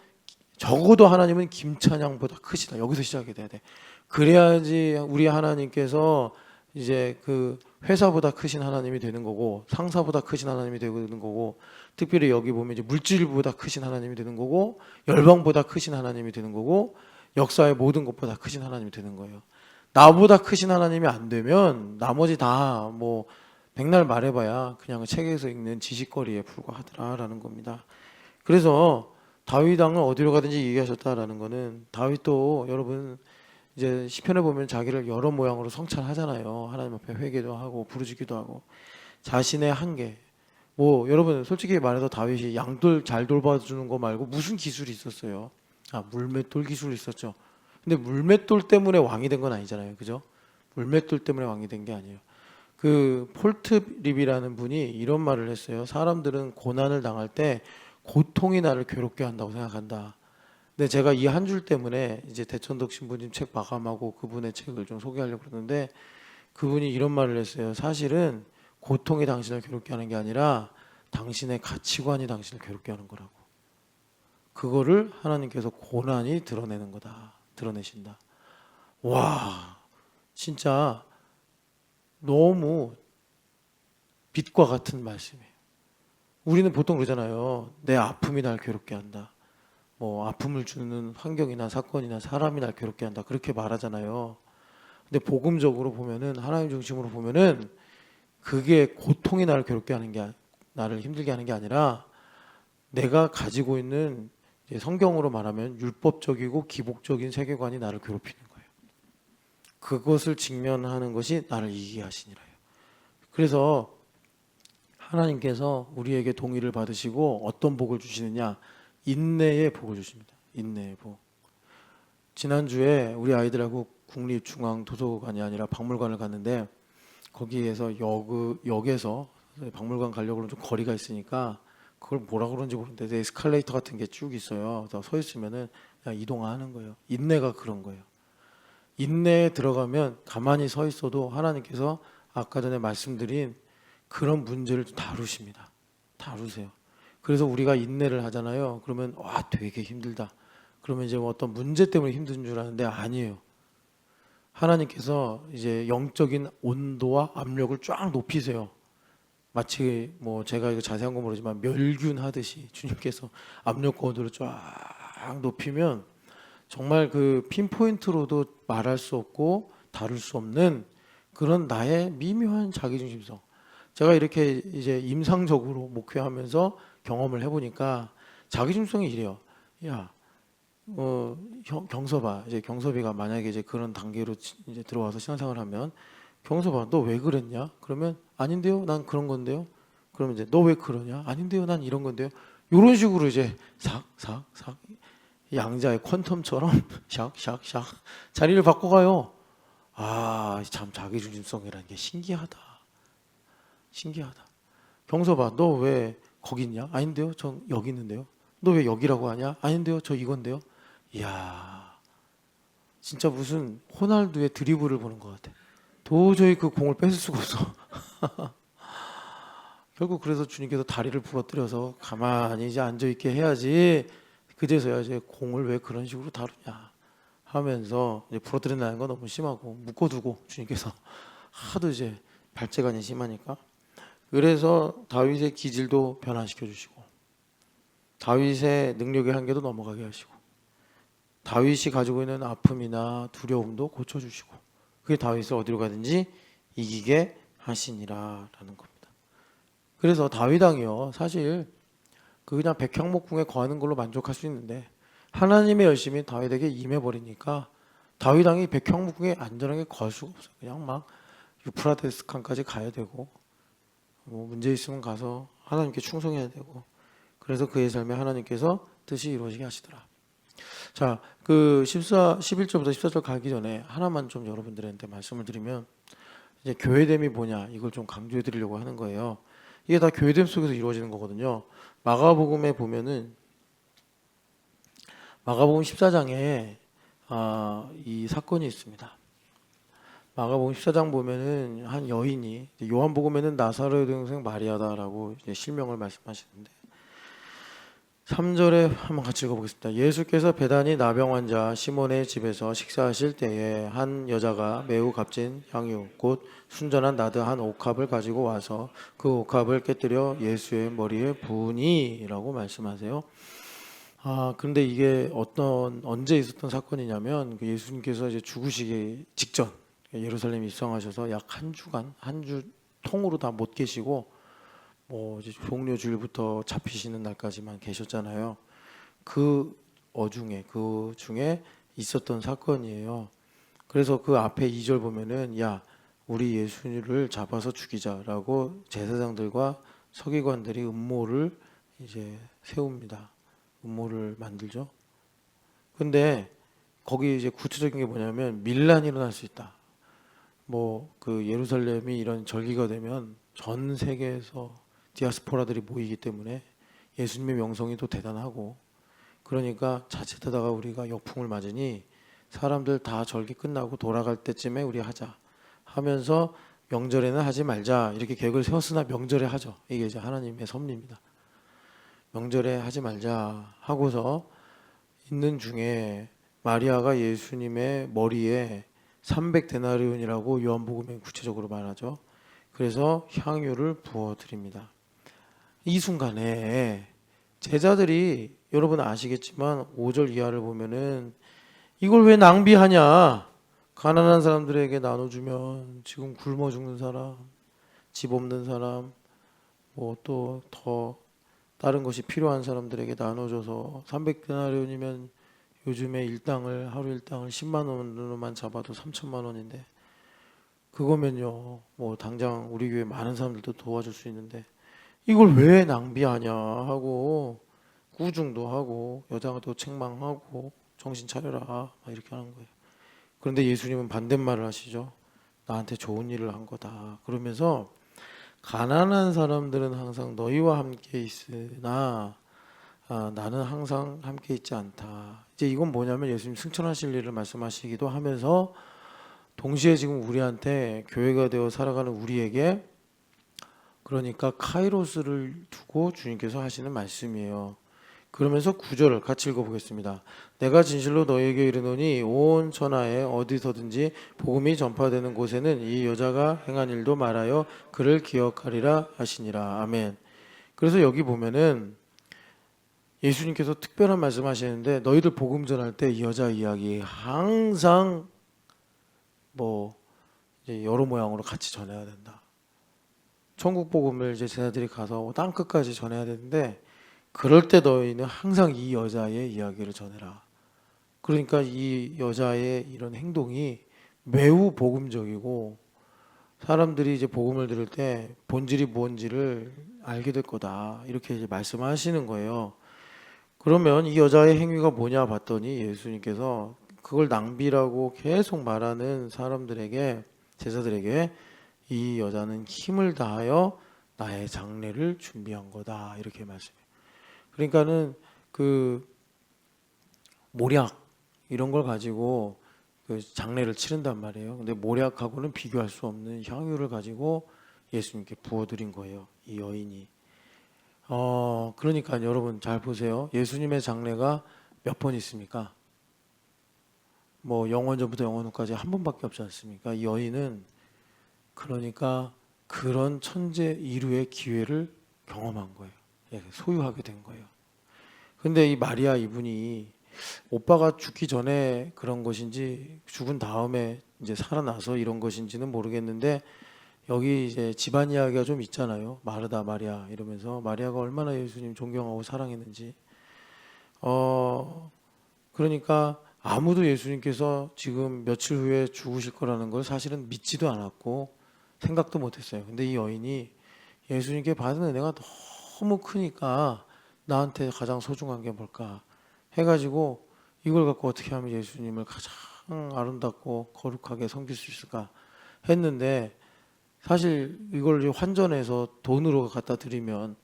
적어도 하나님은 김찬양보다 크시다, 여기서 시작이 돼야 돼. 그래야지 우리 하나님께서 이제 그 회사보다 크신 하나님이 되는 거고, 상사보다 크신 하나님이 되는 거고, 특별히 여기 보면 이제 물질보다 크신 하나님이 되는 거고, 열방보다 크신 하나님이 되는 거고, 역사의 모든 것보다 크신 하나님이 되는 거예요. 나보다 크신 하나님이 안 되면 나머지 다 뭐 백날 말해봐야 그냥 책에서 읽는 지식거리에 불과하더라라는 겁니다. 그래서 다윗 왕은 어디로 가든지 얘기하셨다라는 거는, 다윗도 여러분 이제 시편에 보면 자기를 여러 모양으로 성찬하잖아요. 하나님 앞에 회개도 하고 부르짖기도 하고, 자신의 한계. 뭐 여러분 솔직히 말해서 다윗이 양돌 잘 돌봐주는 거 말고 무슨 기술이 있었어요? 물맷돌 기술이 있었죠. 근데 물맷돌 때문에 왕이 된 건 아니잖아요, 그죠? 물맷돌 때문에 왕이 된 게 아니에요. 그 폴트립이라는 분이 이런 말을 했어요. 사람들은 고난을 당할 때 고통이 나를 괴롭게 한다고 생각한다. 근데 제가 이 한 줄 때문에 이제 대천덕 신부님 책 마감하고 그분의 책을 좀 소개하려고 그러는데, 그분이 이런 말을 했어요. 사실은 고통이 당신을 괴롭게 하는 게 아니라 당신의 가치관이 당신을 괴롭게 하는 거라고. 그거를 하나님께서 고난이 드러내는 거다, 드러내신다. 와, 진짜 너무 빛과 같은 말씀이에요. 우리는 보통 그러잖아요. 내 아픔이 날 괴롭게 한다, 뭐 아픔을 주는 환경이나 사건이나 사람이 날 괴롭게 한다, 그렇게 말하잖아요. 근데 복음적으로 보면은, 하나님 중심으로 보면은, 그게 고통이 나를 괴롭게 하는 게, 나를 힘들게 하는 게 아니라 내가 가지고 있는, 이제 성경으로 말하면 율법적이고 기복적인 세계관이 나를 괴롭히는 거예요. 그것을 직면하는 것이 나를 이기게 하시니라요. 그래서 하나님께서 우리에게 동의를 받으시고 어떤 복을 주시느냐? 인내의 복을 주십니다. 인내의 복. 지난주에 우리 아이들하고 국립중앙도서관이 아니라 박물관을 갔는데, 거기에서 역에서 박물관 가려고 그러면 좀 거리가 있으니까, 그걸 뭐라 그런지 모르는데 에스컬레이터 같은 게 쭉 있어요. 그래서 서 있으면은 그냥 이동하는 거예요. 인내가 그런 거예요. 인내에 들어가면 가만히 서 있어도 하나님께서 아까 전에 말씀드린 그런 문제를 다루십니다. 다루세요. 그래서 우리가 인내를 하잖아요. 그러면 와, 되게 힘들다. 그러면 이제 어떤 문제 때문에 힘든 줄 아는데 아니에요. 하나님께서 이제 영적인 온도와 압력을 쫙 높이세요. 마치 뭐 제가 이거 자세한 건 모르지만 멸균 하듯이 주님께서 압력과 온도를 쫙 높이면 정말 그 핀포인트로도 말할 수 없고 다룰 수 없는 그런 나의 미묘한 자기중심성. 제가 이렇게 이제 임상적으로 목회하면서 경험을 해보니까 자기중심성이 이래요. 야, 경섭아, 이제 경섭이가 만약에 이제 그런 단계로 이제 들어와서 신앙생활을 하면 경서봐, 너 왜 그랬냐? 그러면 아닌데요, 난 그런 건데요. 그러면 이제 너 왜 그러냐? 아닌데요, 난 이런 건데요. 이런 식으로 이제 삭삭삭 양자의 퀀텀처럼 샥샥샥 자리를 바꿔가요. 아, 참 자기중심성이라는 게 신기하다. 신기하다. 경서봐, 너 왜 거기 있냐? 아닌데요, 전 여기 있는데요. 너 왜 여기라고 하냐? 아닌데요, 저 이건데요. 이야, 진짜 무슨 호날두의 드리블을 보는 것 같아. 도저히 그 공을 뺏을 수가 없어. 결국 그래서 주님께서 다리를 부러뜨려서 가만히 이제 앉아 있게 해야지. 그제서야 이제 공을 왜 그런 식으로 다루냐 하면서 이제 부러뜨린다는 건 너무 심하고 묶어두고 주님께서 하도 이제 발재간이 심하니까 그래서 다윗의 기질도 변화시켜 주시고 다윗의 능력의 한계도 넘어가게 하시고 다윗이 가지고 있는 아픔이나 두려움도 고쳐주시고 그게 다윗을 어디로 가든지 이기게 하시니라라는 겁니다. 그래서 다윗 왕이요 사실 그 그냥 백향목궁에 거하는 걸로 만족할 수 있는데 하나님의 열심이 다윗에게 임해버리니까 다윗 왕이 백향목궁에 안전하게 거할 수가 없어요. 그냥 막 유프라데스 강까지 가야 되고 뭐 문제 있으면 가서 하나님께 충성해야 되고 그래서 그의 삶에 하나님께서 뜻이 이루어지게 하시더라. 자, 그 11절부터 14절 가기 전에 하나만 좀 여러분들한테 말씀을 드리면 이제 교회됨이 뭐냐 이걸 좀 강조해 드리려고 하는 거예요. 이게 다 교회됨 속에서 이루어지는 거거든요. 마가복음에 보면은 마가복음 14장에 이 사건이 있습니다. 마가복음 14장 보면은 한 여인이 요한복음에는 나사로의 동생 마리아다라고 이제 실명을 말씀하시는데 3절에 한번 같이 읽어보겠습니다. 예수께서 베다니 나병 환자 시몬의 집에서 식사하실 때에 한 여자가 매우 값진 향유 곧 순전한 나드 한 옥합을 가지고 와서 그 옥합을 깨뜨려 예수의 머리에 부으니라고 말씀하세요. 그런데 이게 언제 있었던 사건이냐면 그 예수님께서 이제 죽으시기 직전 예루살렘에 입성하셔서 약 한 주간 한 주 통으로 다 못 계시고 뭐 이제 종려 주일부터 잡히시는 날까지만 계셨잖아요. 그 중에 있었던 사건이에요. 그래서 그 앞에 2절 보면은 야 우리 예수를 잡아서 죽이자라고 제사장들과 서기관들이 음모를 이제 세웁니다. 음모를 만들죠. 근데 거기 이제 구체적인 게 뭐냐면 밀란이 일어날 수 있다. 뭐 그 예루살렘이 이런 절기가 되면 전 세계에서 디아스포라들이 모이기 때문에 예수님의 명성이 또 대단하고 그러니까 자칫하다가 우리가 역풍을 맞으니 사람들 다 절기 끝나고 돌아갈 때쯤에 우리 하자 하면서 명절에는 하지 말자 이렇게 계획을 세웠으나 명절에 하죠. 이게 이제 하나님의 섭리입니다. 명절에 하지 말자 하고서 있는 중에 마리아가 예수님의 머리에 300데나리온이라고 요한복음에 구체적으로 말하죠. 그래서 향유를 부어 드립니다. 이 순간에 제자들이 여러분 아시겠지만 5절 이하를 보면은 이걸 왜 낭비하냐? 가난한 사람들에게 나눠주면 지금 굶어 죽는 사람, 집 없는 사람, 뭐 또 더 다른 것이 필요한 사람들에게 나눠줘서 300데나리온이면 요즘에 하루 일당을 10만 원으로만 잡아도 3천만 원인데 그거면요 뭐 당장 우리 교회 많은 사람들도 도와줄 수 있는데 이걸 왜 낭비하냐 하고 꾸중도 하고 여자도 책망하고 정신 차려라 막 이렇게 하는 거예요. 그런데 예수님은 반대말을 하시죠. 나한테 좋은 일을 한 거다. 그러면서 가난한 사람들은 항상 너희와 함께 있으나 나는 항상 함께 있지 않다. 이제 이건 뭐냐면 예수님 승천하실 일을 말씀하시기도 하면서 동시에 지금 우리한테 교회가 되어 살아가는 우리에게 그러니까 카이로스를 두고 주님께서 하시는 말씀이에요. 그러면서 9절을 같이 읽어보겠습니다. 내가 진실로 너에게 이르노니 온 천하에 어디서든지 복음이 전파되는 곳에는 이 여자가 행한 일도 말하여 그를 기억하리라 하시니라. 아멘. 그래서 여기 보면은 예수님께서 특별한 말씀하시는데 너희들 복음 전할 때 이 여자 이야기 항상 뭐 이제 여러 모양으로 같이 전해야 된다. 천국 복음을 이제 제자들이 가서 땅 끝까지 전해야 되는데 그럴 때 너희는 항상 이 여자의 이야기를 전해라. 그러니까 이 여자의 이런 행동이 매우 복음적이고 사람들이 이제 복음을 들을 때 본질이 뭔지를 알게 될 거다. 이렇게 이제 말씀하시는 거예요. 그러면 이 여자의 행위가 뭐냐 봤더니 예수님께서 그걸 낭비라고 계속 말하는 사람들에게, 제자들에게, 이 여자는 힘을 다하여 나의 장례를 준비한 거다. 이렇게 말씀해요. 그러니까는 그 모략 이런 걸 가지고 그 장례를 치른단 말이에요. 근데 모략하고는 비교할 수 없는 향유를 가지고 예수님께 부어드린 거예요. 이 여인이. 그러니까 여러분 잘 보세요. 예수님의 장례가 몇 번 있습니까? 뭐 영원전부터 영원후까지 한 번밖에 없지 않습니까? 이 여인은 그러니까 그런 천재 이루의 기회를 경험한 거예요. 예, 소유하게 된 거예요. 근데 이 마리아 이분이 오빠가 죽기 전에 그런 것인지 죽은 다음에 이제 살아나서 이런 것인지는 모르겠는데, 여기 이제 집안 이야기가 좀 있잖아요. 마르다 마리아 이러면서 마리아가 얼마나 예수님 존경하고 사랑했는지. 그러니까 아무도 예수님께서 지금 며칠 후에 죽으실 거라는 걸 사실은 믿지도 않았고 생각도 못했어요. 근데 이 여인이 예수님께 받은 은혜가 너무 크니까 나한테 가장 소중한 게 뭘까 해가지고 이걸 갖고 어떻게 하면 예수님을 가장 아름답고 거룩하게 섬길 수 있을까 했는데, 사실 이걸 환전해서 돈으로 갖다 드리면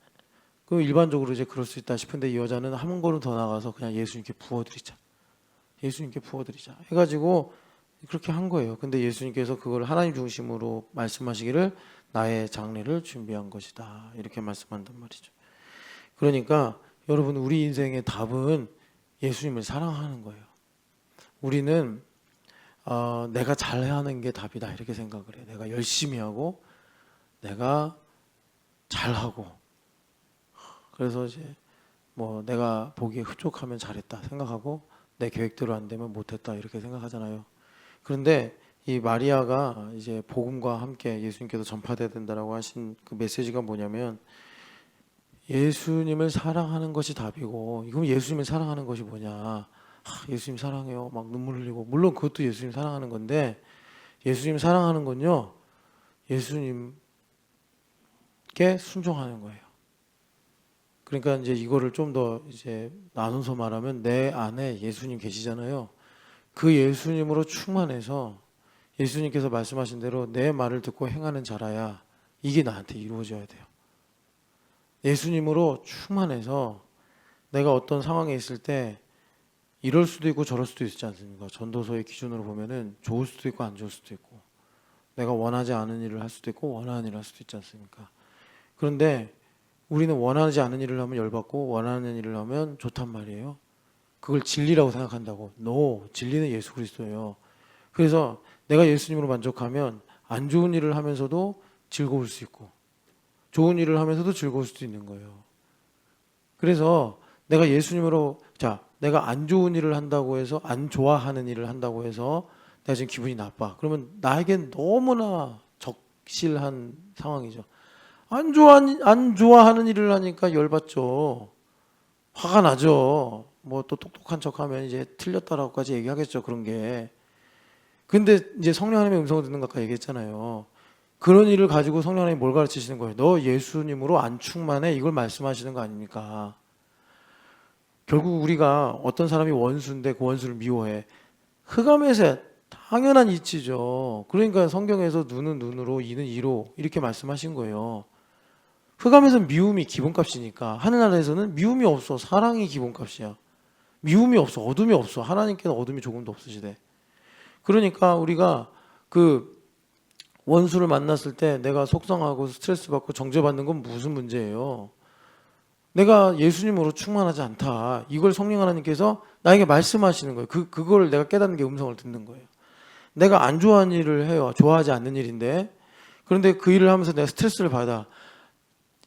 그 일반적으로 이제 그럴 수 있다 싶은데, 이 여자는 한 걸음 더 나가서 그냥 예수님께 부어드리자, 예수님께 부어드리자 해가지고 그렇게 한 거예요. 근데 예수님께서 그걸 하나님 중심으로 말씀하시기를 나의 장례를 준비한 것이다 이렇게 말씀한단 말이죠. 그러니까 여러분, 우리 인생의 답은 예수님을 사랑하는 거예요. 우리는 내가 잘하는 게 답이다 이렇게 생각을 해요. 내가 열심히 하고 내가 잘하고, 그래서 이제 뭐 내가 보기에 흡족하면 잘했다 생각하고 내 계획대로 안 되면 못했다 이렇게 생각하잖아요. 그런데 이 마리아가 이제 복음과 함께 예수님께서 전파돼야 된다라고 하신 그 메시지가 뭐냐면, 예수님을 사랑하는 것이 답이고, 그럼 예수님을 사랑하는 것이 뭐냐? 예수님 사랑해요. 막 눈물 흘리고. 물론 그것도 예수님 사랑하는 건데, 예수님 사랑하는 건요, 예수님께 순종하는 거예요. 그러니까 이제 이거를 좀 더 이제 나눠서 말하면, 내 안에 예수님 계시잖아요. 그 예수님으로 충만해서 예수님께서 말씀하신 대로 내 말을 듣고 행하는 자라야 이게 나한테 이루어져야 돼요. 예수님으로 충만해서 내가 어떤 상황에 있을 때 이럴 수도 있고 저럴 수도 있지 않습니까? 전도서의 기준으로 보면은 좋을 수도 있고 안 좋을 수도 있고, 내가 원하지 않은 일을 할 수도 있고 원하는 일을 할 수도 있지 않습니까? 그런데 우리는 원하지 않은 일을 하면 열받고 원하는 일을 하면 좋단 말이에요. 그걸 진리라고 생각한다고. No, 진리는 예수 그리스도예요. 그래서 내가 예수님으로 만족하면 안 좋은 일을 하면서도 즐거울 수 있고 좋은 일을 하면서도 즐거울 수도 있는 거예요. 그래서 내가 예수님으로, 내가 안 좋은 일을 한다고 해서, 안 좋아하는 일을 한다고 해서 내가 지금 기분이 나빠. 그러면 나에겐 너무나 적실한 상황이죠. 안 좋아하는 일을 하니까 열받죠. 화가 나죠. 뭐 또 똑똑한 척하면 이제 틀렸다라고까지 얘기하겠죠. 그런 게. 근데 이제 성령 하나님의 음성을 듣는 거 아까 얘기했잖아요. 그런 일을 가지고 성령 하나님이 뭘 가르치시는 거예요? 너 예수님으로 안 충만해? 이걸 말씀하시는 거 아닙니까? 결국 우리가 어떤 사람이 원수인데 그 원수를 미워해. 흑암에서 당연한 이치죠. 그러니까 성경에서 눈은 눈으로 이는 이로 이렇게 말씀하신 거예요. 흑암에서는 미움이 기본값이니까, 하늘나라에서는 미움이 없어. 사랑이 기본값이야. 미움이 없어. 어둠이 없어. 하나님께는 어둠이 조금도 없으시대. 그러니까 우리가 그 원수를 만났을 때 내가 속상하고 스트레스 받고 정죄받는 건 무슨 문제예요? 내가 예수님으로 충만하지 않다. 이걸 성령 하나님께서 나에게 말씀하시는 거예요. 그걸 내가 깨닫는 게 음성을 듣는 거예요. 내가 안 좋아하는 일을 해요. 좋아하지 않는 일인데. 그런데 그 일을 하면서 내가 스트레스를 받아.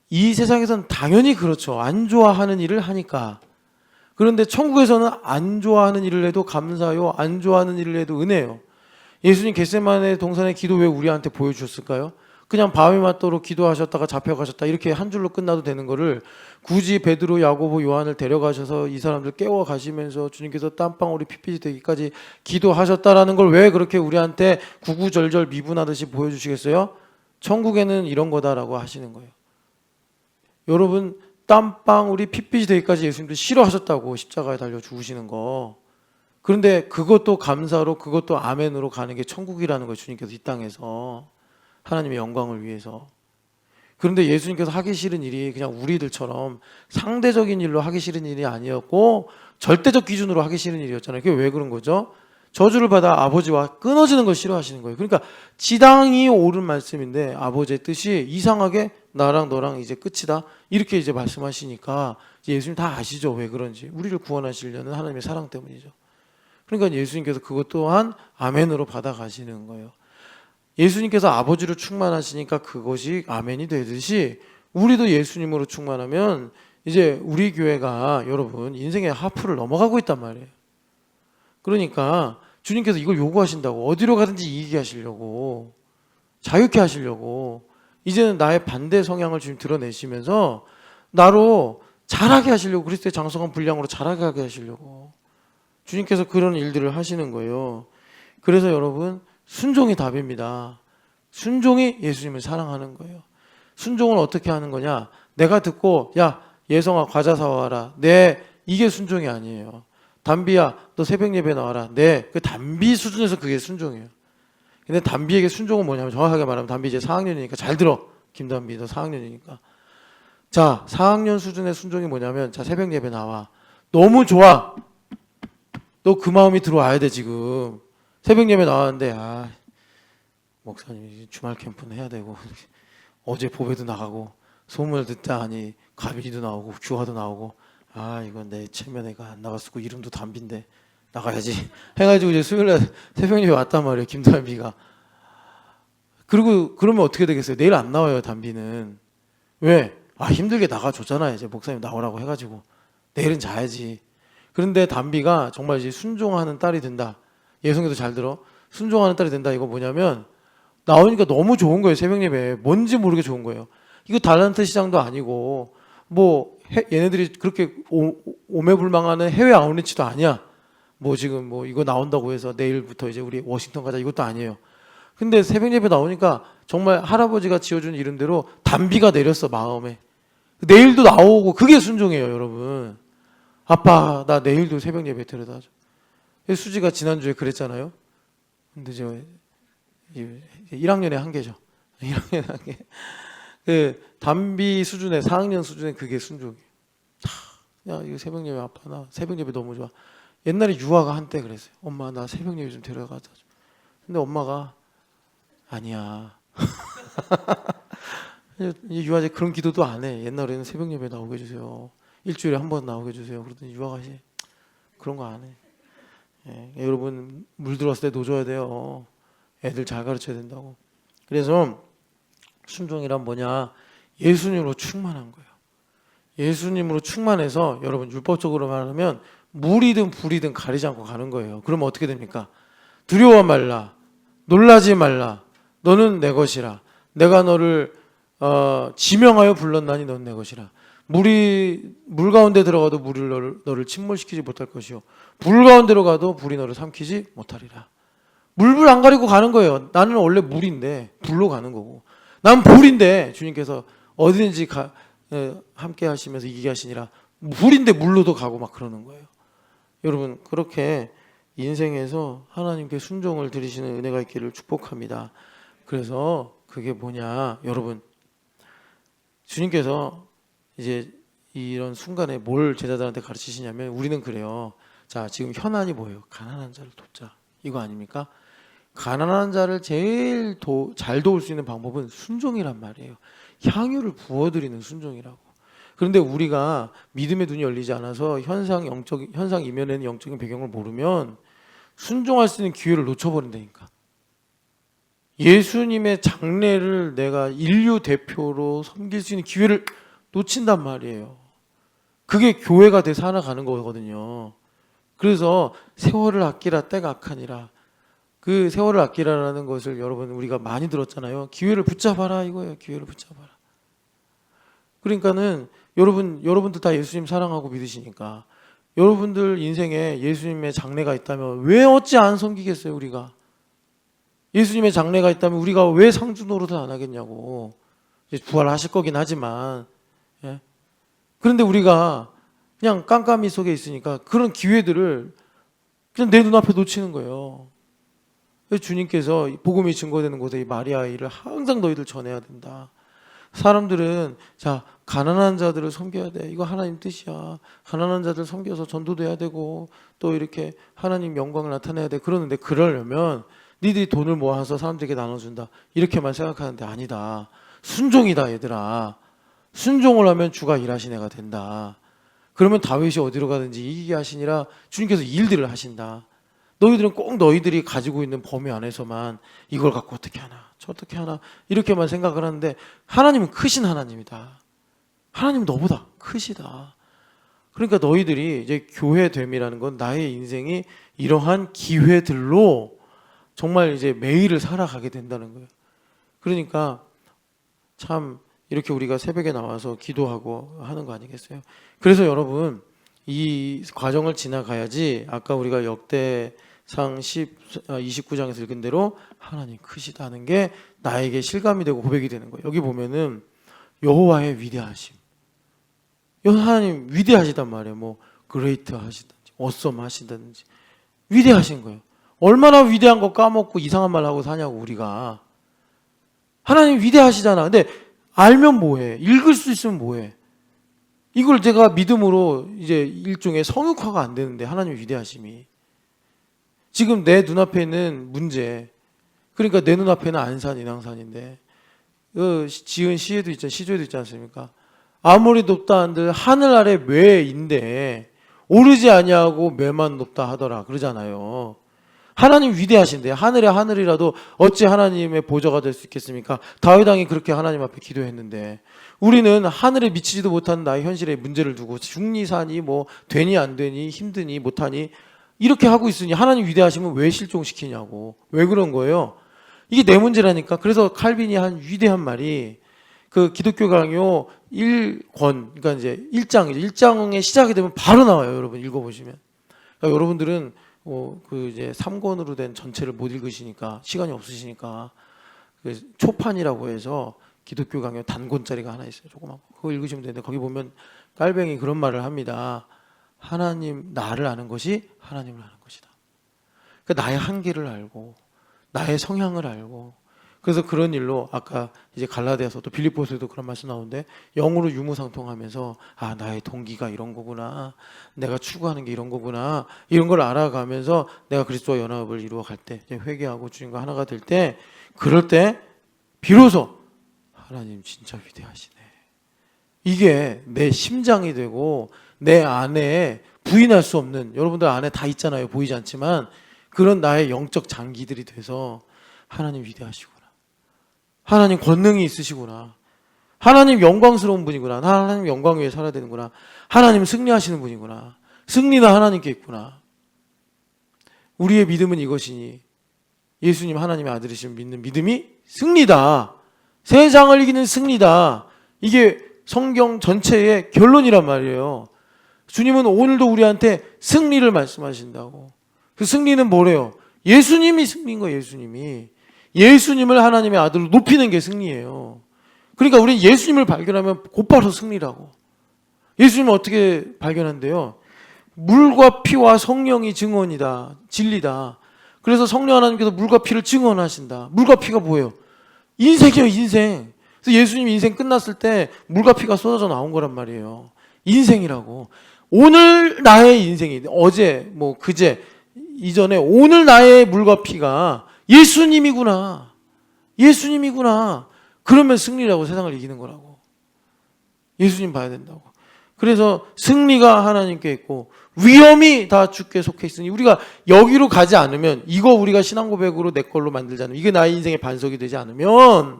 이 세상에서는 당연히 그렇죠. 안 좋아하는 일을 하니까. 그런데 천국에서는 안 좋아하는 일을 해도 감사요, 안 좋아하는 일을 해도 은혜요. 예수님 겟세마네 동산의 기도 왜 우리한테 보여주셨을까요? 그냥 밤이 맞도록 기도하셨다가 잡혀가셨다 이렇게 한 줄로 끝나도 되는 거를 굳이 베드로, 야고보, 요한을 데려가셔서 이 사람들 깨워 가시면서 주님께서 땀방울이 피피지 되기까지 기도하셨다라는 걸 왜 그렇게 우리한테 구구절절 미분하듯이 보여주시겠어요? 천국에는 이런 거다라고 하시는 거예요. 여러분, 땀방울이 핏빛이 되기까지 예수님도 싫어하셨다고 십자가에 달려 죽으시는 거. 그런데 그것도 감사로, 그것도 아멘으로 가는 게 천국이라는 거예요. 주님께서 이 땅에서 하나님의 영광을 위해서. 그런데 예수님께서 하기 싫은 일이 그냥 우리들처럼 상대적인 일로 하기 싫은 일이 아니었고 절대적 기준으로 하기 싫은 일이었잖아요. 그게 왜 그런 거죠? 저주를 받아 아버지와 끊어지는 걸 싫어하시는 거예요. 그러니까 지당이 옳은 말씀인데 아버지의 뜻이 이상하게 나랑 너랑 이제 끝이다 이렇게 이제 말씀하시니까 이제 예수님 다 아시죠? 왜 그런지. 우리를 구원하시려는 하나님의 사랑 때문이죠. 그러니까 예수님께서 그것 또한 아멘으로 받아가시는 거예요. 예수님께서 아버지로 충만하시니까 그것이 아멘이 되듯이 우리도 예수님으로 충만하면 이제 우리 교회가 여러분 인생의 하프를 넘어가고 있단 말이에요. 그러니까 주님께서 이걸 요구하신다고. 어디로 가든지 이기게 하시려고, 자유케 하시려고, 이제는 나의 반대 성향을 주님 드러내시면서 나로 자라게 하시려고, 그리스도의 장성한 분량으로 자라게 하게 하시려고 주님께서 그런 일들을 하시는 거예요. 그래서 여러분, 순종이 답입니다. 순종이 예수님을 사랑하는 거예요. 순종을 어떻게 하는 거냐? 내가 듣고 야 예성아 과자 사와라. 네, 이게 순종이 아니에요. 담비야 너 새벽 예배 나와라. 네, 그 담비 수준에서 그게 순종이에요. 근데 담비에게 순종은 뭐냐면 정확하게 말하면 담비 이제 4학년이니까 잘 들어. 김담비 너 4학년이니까. 자 4학년 수준의 순종이 뭐냐면 자 새벽 예배 나와. 너무 좋아. 너 그 마음이 들어와야 돼 지금. 새벽 예배 나왔는데 아 목사님 주말 캠프는 해야 되고 어제 보배도 나가고 소문을 듣다 하니 가빈이도 나오고 규화도 나오고 아 이건 내 체면에가 안 나갔었고 이름도 담비인데 나가야지 해가지고 이제 수요일날 새벽 예배 왔단 말이에요. 김담비가. 그리고 그러면 어떻게 되겠어요? 내일 안 나와요. 담비는. 왜? 아 힘들게 나가줬잖아요. 이제 목사님 나오라고 해가지고 내일은 자야지. 그런데 담비가 정말 이제 순종하는 딸이 된다. 예성이도 잘 들어. 순종하는 딸이 된다. 이거 뭐냐면 나오니까 너무 좋은 거예요. 새벽 예배. 뭔지 모르게 좋은 거예요. 이거 달란트 시장도 아니고 뭐 얘네들이 그렇게 오매불망하는 해외 아웃리치도 아니야. 뭐 지금 뭐 이거 나온다고 해서 내일부터 이제 우리 워싱턴 가자 이것도 아니에요. 근데 새벽 예배 나오니까 정말 할아버지가 지어준 이름대로 담비가 내렸어 마음에. 내일도 나오고 그게 순종이에요, 여러분. 아빠 나 내일도 새벽 예배 데려다줘. 수지가 지난주에 그랬잖아요. 근데 저 1학년에 한 개죠. 1학년에 한 개. 그 담비 수준의 4학년 수준의 그게 순종이에요. 야 이거 새벽 예배 아빠 나 새벽 예배 너무 좋아. 옛날에 유아가 한때 그랬어요. 엄마 나 새벽 예배 좀 데려가자. 근데 엄마가 아니야. 유아제 그런 기도도 안 해. 옛날에는 새벽 예배 나오게 해주세요. 일주일에 한 번 나오게 해주세요. 그러더니 유아가 그런 거 안 해. 예, 여러분 물 들어왔을 때 놓줘야 돼요. 애들 잘 가르쳐야 된다고. 그래서 순종이란 뭐냐? 예수님으로 충만한 거예요. 예수님으로 충만해서 여러분 율법적으로 말하면 물이든 불이든 가리지 않고 가는 거예요. 그러면 어떻게 됩니까? 두려워 말라. 놀라지 말라. 너는 내 것이라. 내가 너를 지명하여 불렀나니 넌 내 것이라. 물 가운데 들어가도 물이 너를 침몰시키지 못할 것이요 불 가운데로 가도 불이 너를 삼키지 못하리라. 물불 안 가리고 가는 거예요. 나는 원래 물인데 불로 가는 거고 난 불인데 주님께서 어디든지 함께 하시면서 이기게 하시니라. 불인데 물로도 가고 막 그러는 거예요. 여러분 그렇게 인생에서 하나님께 순종을 드리시는 은혜가 있기를 축복합니다. 그래서 그게 뭐냐 여러분 주님께서 이제 이런 순간에 뭘 제자들한테 가르치시냐면 우리는 그래요. 자 지금 현안이 뭐예요? 가난한 자를 돕자 이거 아닙니까? 가난한 자를 제일 잘 도울 수 있는 방법은 순종이란 말이에요. 향유를 부어드리는 순종이라고. 그런데 우리가 믿음의 눈이 열리지 않아서 현상 이면에는 영적인 배경을 모르면 순종할 수 있는 기회를 놓쳐버린다니까. 예수님의 장례를 내가 인류 대표로 섬길 수 있는 기회를 놓친단 말이에요. 그게 교회가 돼 살아가는 거거든요. 그래서 세월을 아끼라 때가 악하니라. 그 세월을 아끼라라는 것을 여러분 우리가 많이 들었잖아요. 기회를 붙잡아라 이거예요. 기회를 붙잡아라. 그러니까는 여러분들 다 예수님 사랑하고 믿으시니까 여러분들 인생에 예수님의 장래가 있다면 왜 어찌 안 섬기겠어요 우리가? 예수님의 장래가 있다면 우리가 왜 상주 노릇을 안 하겠냐고. 이제 부활하실 거긴 하지만 예? 그런데 우리가 그냥 깜깜이 속에 있으니까 그런 기회들을 그냥 내 눈앞에 놓치는 거예요. 주님께서 복음이 증거되는 곳에 이 마리아의 일을 항상 너희들 전해야 된다. 사람들은 자 가난한 자들을 섬겨야 돼. 이거 하나님 뜻이야. 가난한 자들 섬겨서 전도도 해야 되고 또 이렇게 하나님 영광을 나타내야 돼. 그러는데 그러려면 니들이 돈을 모아서 사람들에게 나눠준다. 이렇게만 생각하는데 아니다. 순종이다 얘들아. 순종을 하면 주가 일하신 애가 된다. 그러면 다윗이 어디로 가든지 이기게 하시니라. 주님께서 일들을 하신다. 너희들은 꼭 너희들이 가지고 있는 범위 안에서만 이걸 갖고 어떻게 하나 저 어떻게 하나 이렇게만 생각을 하는데 하나님은 크신 하나님이다. 하나님은 너보다 크시다. 그러니까 너희들이 이제 교회됨이라는 건 나의 인생이 이러한 기회들로 정말 이제 매일을 살아가게 된다는 거예요. 그러니까 참 이렇게 우리가 새벽에 나와서 기도하고 하는 거 아니겠어요? 그래서 여러분 이 과정을 지나가야지 아까 우리가 역대상 29장에서 읽은 대로 하나님 크시다는 게 나에게 실감이 되고 고백이 되는 거예요. 여기 보면은 여호와의 위대하심. 하나님 위대하시단 말이에요. 뭐 그레이트 하시든지 어썸 하시든지 위대하신 거예요. 얼마나 위대한 거 까먹고 이상한 말 하고 사냐고 우리가. 하나님 위대하시잖아. 근데 알면 뭐해? 읽을 수 있으면 뭐해? 이걸 제가 믿음으로 이제 일종의 성육화가 안 되는데 하나님 위대하심이 지금 내 눈앞에 있는 문제 그러니까 내 눈앞에는 안산 인왕산인데 지은 시에도 있잖아요. 시조에도 있지 않습니까? 아무리 높다 한들 하늘 아래 매인데 오르지 아니하고 매만 높다 하더라 그러잖아요. 하나님 위대하신데 하늘의 하늘이라도 어찌 하나님의 보좌가 될 수 있겠습니까? 다윗 왕이 그렇게 하나님 앞에 기도했는데 우리는 하늘에 미치지도 못하는 나의 현실의 문제를 두고 죽니 사니 뭐 되니 안 되니 힘드니 못하니 이렇게 하고 있으니 하나님 위대하시면 왜 실종시키냐고. 왜 그런 거예요? 이게 내 문제라니까. 그래서 칼빈이 한 위대한 말이 그 기독교 강요 1권 그러니까 이제 1장의 시작이 되면 바로 나와요. 여러분 읽어보시면. 그러니까 여러분들은 그 이제 3권으로 된 전체를 못 읽으시니까 시간이 없으시니까 그 초판이라고 해서 기독교 강요 단권짜리가 하나 있어요. 조그만 거. 그거 읽으시면 되는데 거기 보면 깔뱅이 그런 말을 합니다. 하나님 나를 아는 것이 하나님을 아는 것이다. 그러니까 나의 한계를 알고 나의 성향을 알고 그래서 그런 일로 아까 이제 갈라디아서 또 빌립보서에도 그런 말씀 나오는데 영으로 유무상통하면서 아 나의 동기가 이런 거구나 내가 추구하는 게 이런 거구나 이런 걸 알아가면서 내가 그리스도와 연합을 이루어 갈 때 회개하고 주님과 하나가 될 때 그럴 때 비로소 하나님 진짜 위대하시네 이게 내 심장이 되고 내 안에 부인할 수 없는 여러분들 안에 다 있잖아요 보이지 않지만 그런 나의 영적 장기들이 돼서 하나님 위대하시구나 하나님 권능이 있으시구나. 하나님 영광스러운 분이구나. 하나님 영광 위에 살아야 되는구나. 하나님 승리하시는 분이구나. 승리는 하나님께 있구나. 우리의 믿음은 이것이니 예수님 하나님의 아들이신 믿는 믿음이 승리다. 세상을 이기는 승리다. 이게 성경 전체의 결론이란 말이에요. 주님은 오늘도 우리한테 승리를 말씀하신다고. 그 승리는 뭐래요? 예수님이 승리인 거예요. 예수님을 하나님의 아들로 높이는 게 승리예요. 그러니까 우리는 예수님을 발견하면 곧바로 승리라고. 예수님은 어떻게 발견한대요? 물과 피와 성령이 증언이다. 진리다. 그래서 성령 하나님께서 물과 피를 증언하신다. 물과 피가 뭐예요? 인생이에요. 인생. 그래서 예수님 인생 끝났을 때 물과 피가 쏟아져 나온 거란 말이에요. 인생이라고. 오늘 나의 인생이 어제 뭐 그제 이전에 오늘 나의 물과 피가 예수님이구나. 그러면 승리라고 세상을 이기는 거라고. 예수님 봐야 된다고. 그래서 승리가 하나님께 있고 위험이 다 주께 속해 있으니 우리가 여기로 가지 않으면 이거 우리가 신앙 고백으로 내 걸로 만들지 않으면 이게 나의 인생의 반석이 되지 않으면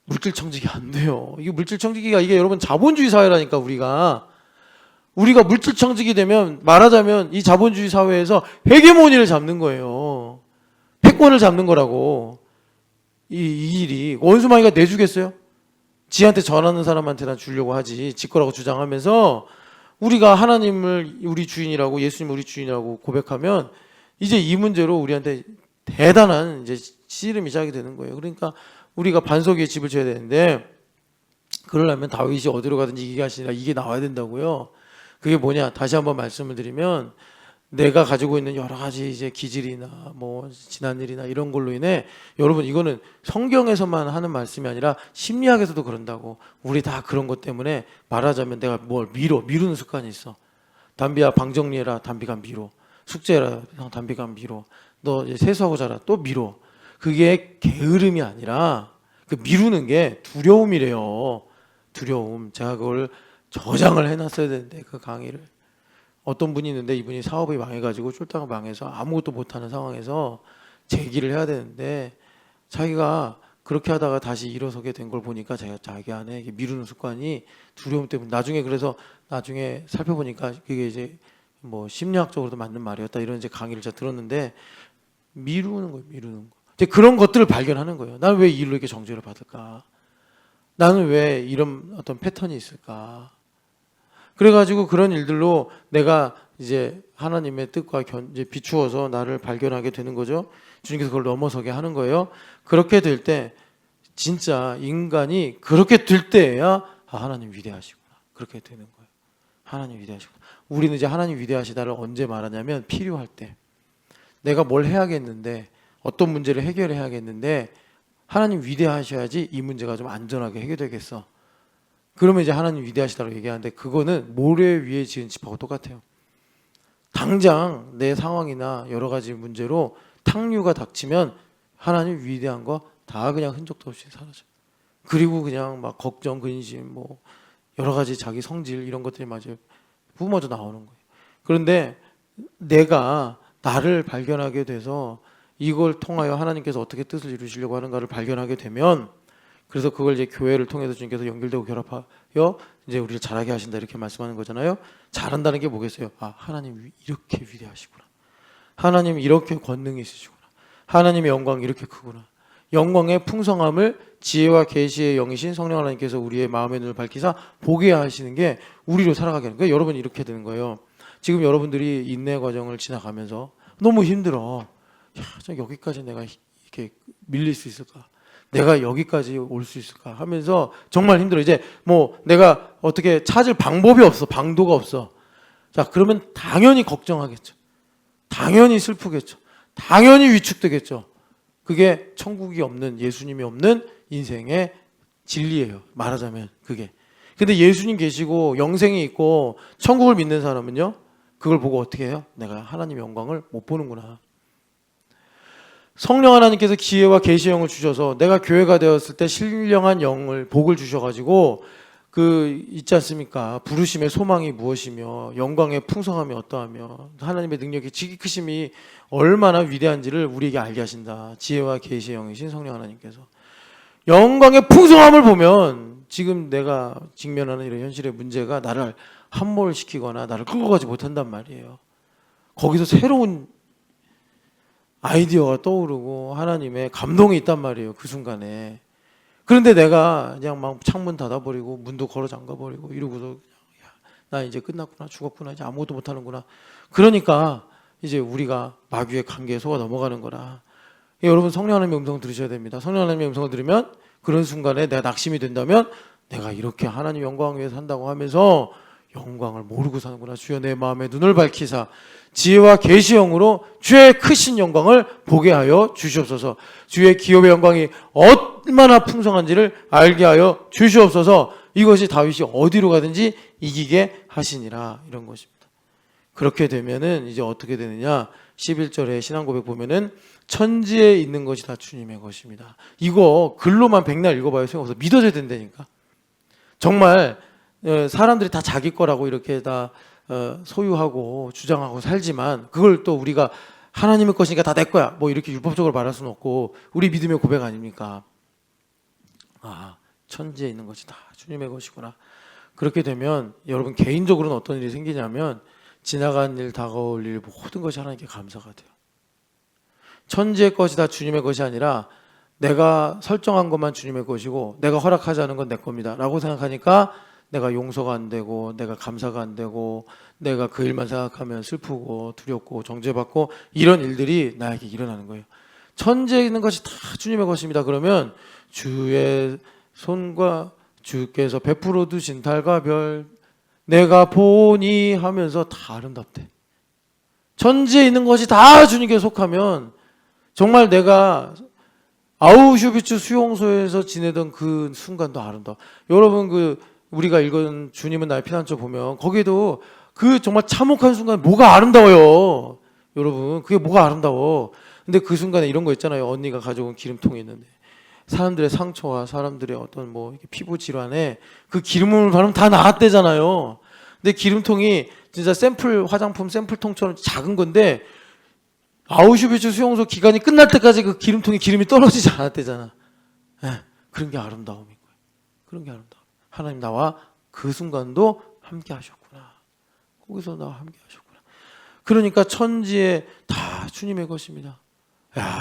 물질 청지기 안 돼요. 이게 물질 청지기가 이게 여러분 자본주의 사회라니까 우리가 물질 청지기 되면 말하자면 이 자본주의 사회에서 헤게모니를 잡는 거예요. 패권을 잡는 거라고. 이 일이 원수마귀가 내주겠어요? 지한테 전하는 사람한테나 주려고 하지. 지 거라고 주장하면서 우리가 하나님을 우리 주인이라고, 예수님 우리 주인이라고 고백하면 이제 이 문제로 우리한테 대단한 이제 씨름이 시작이 되는 거예요. 그러니까 우리가 반석 위에 집을 쳐야 되는데, 그러려면 다윗이 어디로 가든지 이기게 하시니라, 이게 나와야 된다고요. 그게 뭐냐? 다시 한번 말씀을 드리면, 내가 가지고 있는 여러 가지 이제 기질이나 뭐 지난 일이나 이런 걸로 인해, 여러분 이거는 성경에서만 하는 말씀이 아니라 심리학에서도 그런다고. 우리 다 그런 것 때문에 말하자면 내가 뭘 미루는 습관이 있어. 담비야 방 정리해라, 담비가 미뤄. 숙제해라, 담비가 미뤄. 너 이제 세수하고 자라, 또 미뤄. 그게 게으름이 아니라 그 미루는 게 두려움이래요. 두려움. 제가 그걸 저장을 해놨어야 되는데, 그 강의를. 어떤 분이 있는데 이분이 사업이 망해가지고 쫄딱 망해서 아무것도 못하는 상황에서 재기를 해야 되는데, 자기가 그렇게 하다가 다시 일어서게 된 걸 보니까 자기 안에 미루는 습관이 두려움 때문에, 나중에 살펴보니까 그게 이제 뭐 심리학적으로도 맞는 말이었다, 이런 이제 강의를 제가 들었는데, 미루는 거예요. 미루는 거. 이제 그런 것들을 발견하는 거예요. 나는 왜 이 일로 이렇게 정죄를 받을까? 나는 왜 이런 어떤 패턴이 있을까? 그래가지고 그런 일들로 내가 이제 하나님의 뜻과 이제 비추어서 나를 발견하게 되는 거죠. 주님께서 그걸 넘어서게 하는 거예요. 그렇게 될 때, 진짜 인간이 그렇게 될 때야 하나님 위대하시구나, 그렇게 되는 거예요. 하나님 위대하시구나. 우리는 이제 하나님 위대하시다를 언제 말하냐면, 필요할 때. 내가 뭘 해야겠는데, 어떤 문제를 해결해야겠는데, 하나님 위대하셔야지 이 문제가 좀 안전하게 해결되겠어. 그러면 이제 하나님 위대하시다고 얘기하는데, 그거는 모래 위에 지은 집하고 똑같아요. 당장 내 상황이나 여러 가지 문제로 탕류가 닥치면 하나님 위대한 거 다 그냥 흔적도 없이 사라져. 그리고 그냥 막 걱정, 근심, 뭐 여러 가지 자기 성질 이런 것들이 마저 뿜어져 나오는 거예요. 그런데 내가 나를 발견하게 돼서 이걸 통하여 하나님께서 어떻게 뜻을 이루시려고 하는가를 발견하게 되면, 그래서 그걸 이제 교회를 통해서 주님께서 연결되고 결합하여 이제 우리를 잘하게 하신다, 이렇게 말씀하는 거잖아요. 잘한다는 게 뭐겠어요? 하나님 이렇게 위대하시구나. 하나님 이렇게 권능이 있으시구나. 하나님의 영광이 이렇게 크구나. 영광의 풍성함을 지혜와 계시의 영이신 성령 하나님께서 우리의 마음의 눈을 밝히사 보게 하시는 게 우리로 살아가게 하는 거예요. 여러분, 이렇게 되는 거예요. 지금 여러분들이 인내 과정을 지나가면서 너무 힘들어. 여기까지 내가 이렇게 밀릴 수 있을까? 내가 여기까지 올 수 있을까 하면서 정말 힘들어. 이제 뭐 내가 어떻게 찾을 방법이 없어. 방도가 없어. 자, 그러면 당연히 걱정하겠죠. 당연히 슬프겠죠. 당연히 위축되겠죠. 그게 천국이 없는, 예수님이 없는 인생의 진리예요. 말하자면 그게. 근데 예수님 계시고 영생이 있고 천국을 믿는 사람은요, 그걸 보고 어떻게 해요? 내가 하나님의 영광을 못 보는구나. 성령 하나님께서 기회와 계시의 영을 주셔서 내가 교회가 되었을 때 신령한 영을, 복을 주셔가지고 있지 않습니까? 부르심의 소망이 무엇이며 영광의 풍성함이 어떠하며 하나님의 능력의 지기 크심이 얼마나 위대한지를 우리에게 알게 하신다. 지혜와 계시의 영이신 성령 하나님께서. 영광의 풍성함을 보면 지금 내가 직면하는 이런 현실의 문제가 나를 함몰시키거나 나를 끌고 가지 못한단 말이에요. 거기서 새로운 아이디어가 떠오르고 하나님의 감동이 있단 말이에요, 그 순간에. 그런데 내가 그냥 막 창문 닫아버리고 문도 걸어 잠가버리고 이러고서 나 이제 끝났구나, 죽었구나, 이제 아무것도 못하는구나. 그러니까 이제 우리가 마귀의 관계에 속아 넘어가는 거라. 여러분, 성령 하나님의 음성을 들으셔야 됩니다. 성령 하나님의 음성을 들으면 그런 순간에 내가 낙심이 된다면, 내가 이렇게 하나님 영광 위에 산다고 하면서 영광을 모르고 사는구나. 주여 내 마음의 눈을 밝히사 지혜와 계시 영으로 주의 크신 영광을 보게 하여 주시옵소서. 주의 기업의 영광이 얼마나 풍성한지를 알게 하여 주시옵소서. 이것이 다윗이 어디로 가든지 이기게 하시니라, 이런 것입니다. 그렇게 되면은 이제 어떻게 되느냐? 11절에 신앙 고백 보면은 천지에 있는 것이 다 주님의 것입니다. 이거 글로만 백날 읽어봐요, 소용없어. 믿어져야 된다니까. 정말 사람들이 다 자기 거라고 이렇게 다 소유하고 주장하고 살지만, 그걸 또 우리가 하나님의 것이니까 다 내 거야, 뭐 이렇게 율법적으로 말할 수는 없고, 우리 믿음의 고백 아닙니까? 천지에 있는 것이 다 주님의 것이구나. 그렇게 되면 여러분, 개인적으로는 어떤 일이 생기냐면, 지나간 일, 다가올 일, 모든 것이 하나님께 감사가 돼요. 천지의 것이 다 주님의 것이 아니라 내가 설정한 것만 주님의 것이고 내가 허락하지 않은 건 내 겁니다 라고 생각하니까 내가 용서가 안 되고 내가 감사가 안 되고 내가 그 일만 생각하면 슬프고 두렵고 정죄받고 이런 일들이 나에게 일어나는 거예요. 천지에 있는 것이 다 주님의 것입니다. 그러면 주의 손과 주께서 베풀어 두신 달과 별 내가 보니 하면서 다 아름답대. 천지에 있는 것이 다 주님께 속하면 정말 내가 아우슈비츠 수용소에서 지내던 그 순간도 아름다워. 여러분 우리가 읽은 주님은 나의 피난처 보면 거기에도 그 정말 참혹한 순간 뭐가 아름다워요. 여러분 그게 뭐가 아름다워. 근데 그 순간에 이런 거 있잖아요. 언니가 가져온 기름통이 있는데 사람들의 상처와 사람들의 어떤 피부 질환에 그 기름을 바르면 다 나았대잖아요. 근데 기름통이 진짜 화장품 샘플통처럼 작은 건데 아우슈비츠 수용소 기간이 끝날 때까지 그 기름통에 기름이 떨어지지 않았대잖아. 그런 게 아름다움인 거예요. 그런 게 아름다움. 하나님 나와 그 순간도 함께 하셨구나. 거기서 나와 함께 하셨구나. 그러니까 천지에 다 주님의 것입니다.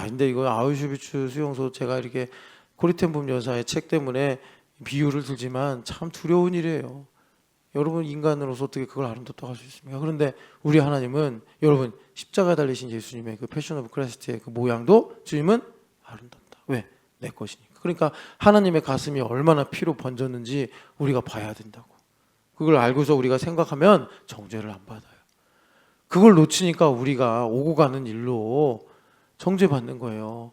근데 이거 아우슈비츠 수용소 제가 이렇게 고리텐붐 여사의 책 때문에 비유를 들지만 참 두려운 일이에요. 여러분 인간으로서 어떻게 그걸 아름답다고 할 수 있습니까? 그런데 우리 하나님은 여러분 십자가에 달리신 예수님의 그 패션 오브 크라이스트의 그 모양도 주님은 아름답다. 왜? 내 것이니까. 그러니까 하나님의 가슴이 얼마나 피로 번졌는지 우리가 봐야 된다고. 그걸 알고서 우리가 생각하면 정죄를 안 받아요. 그걸 놓치니까 우리가 오고 가는 일로 정죄받는 거예요.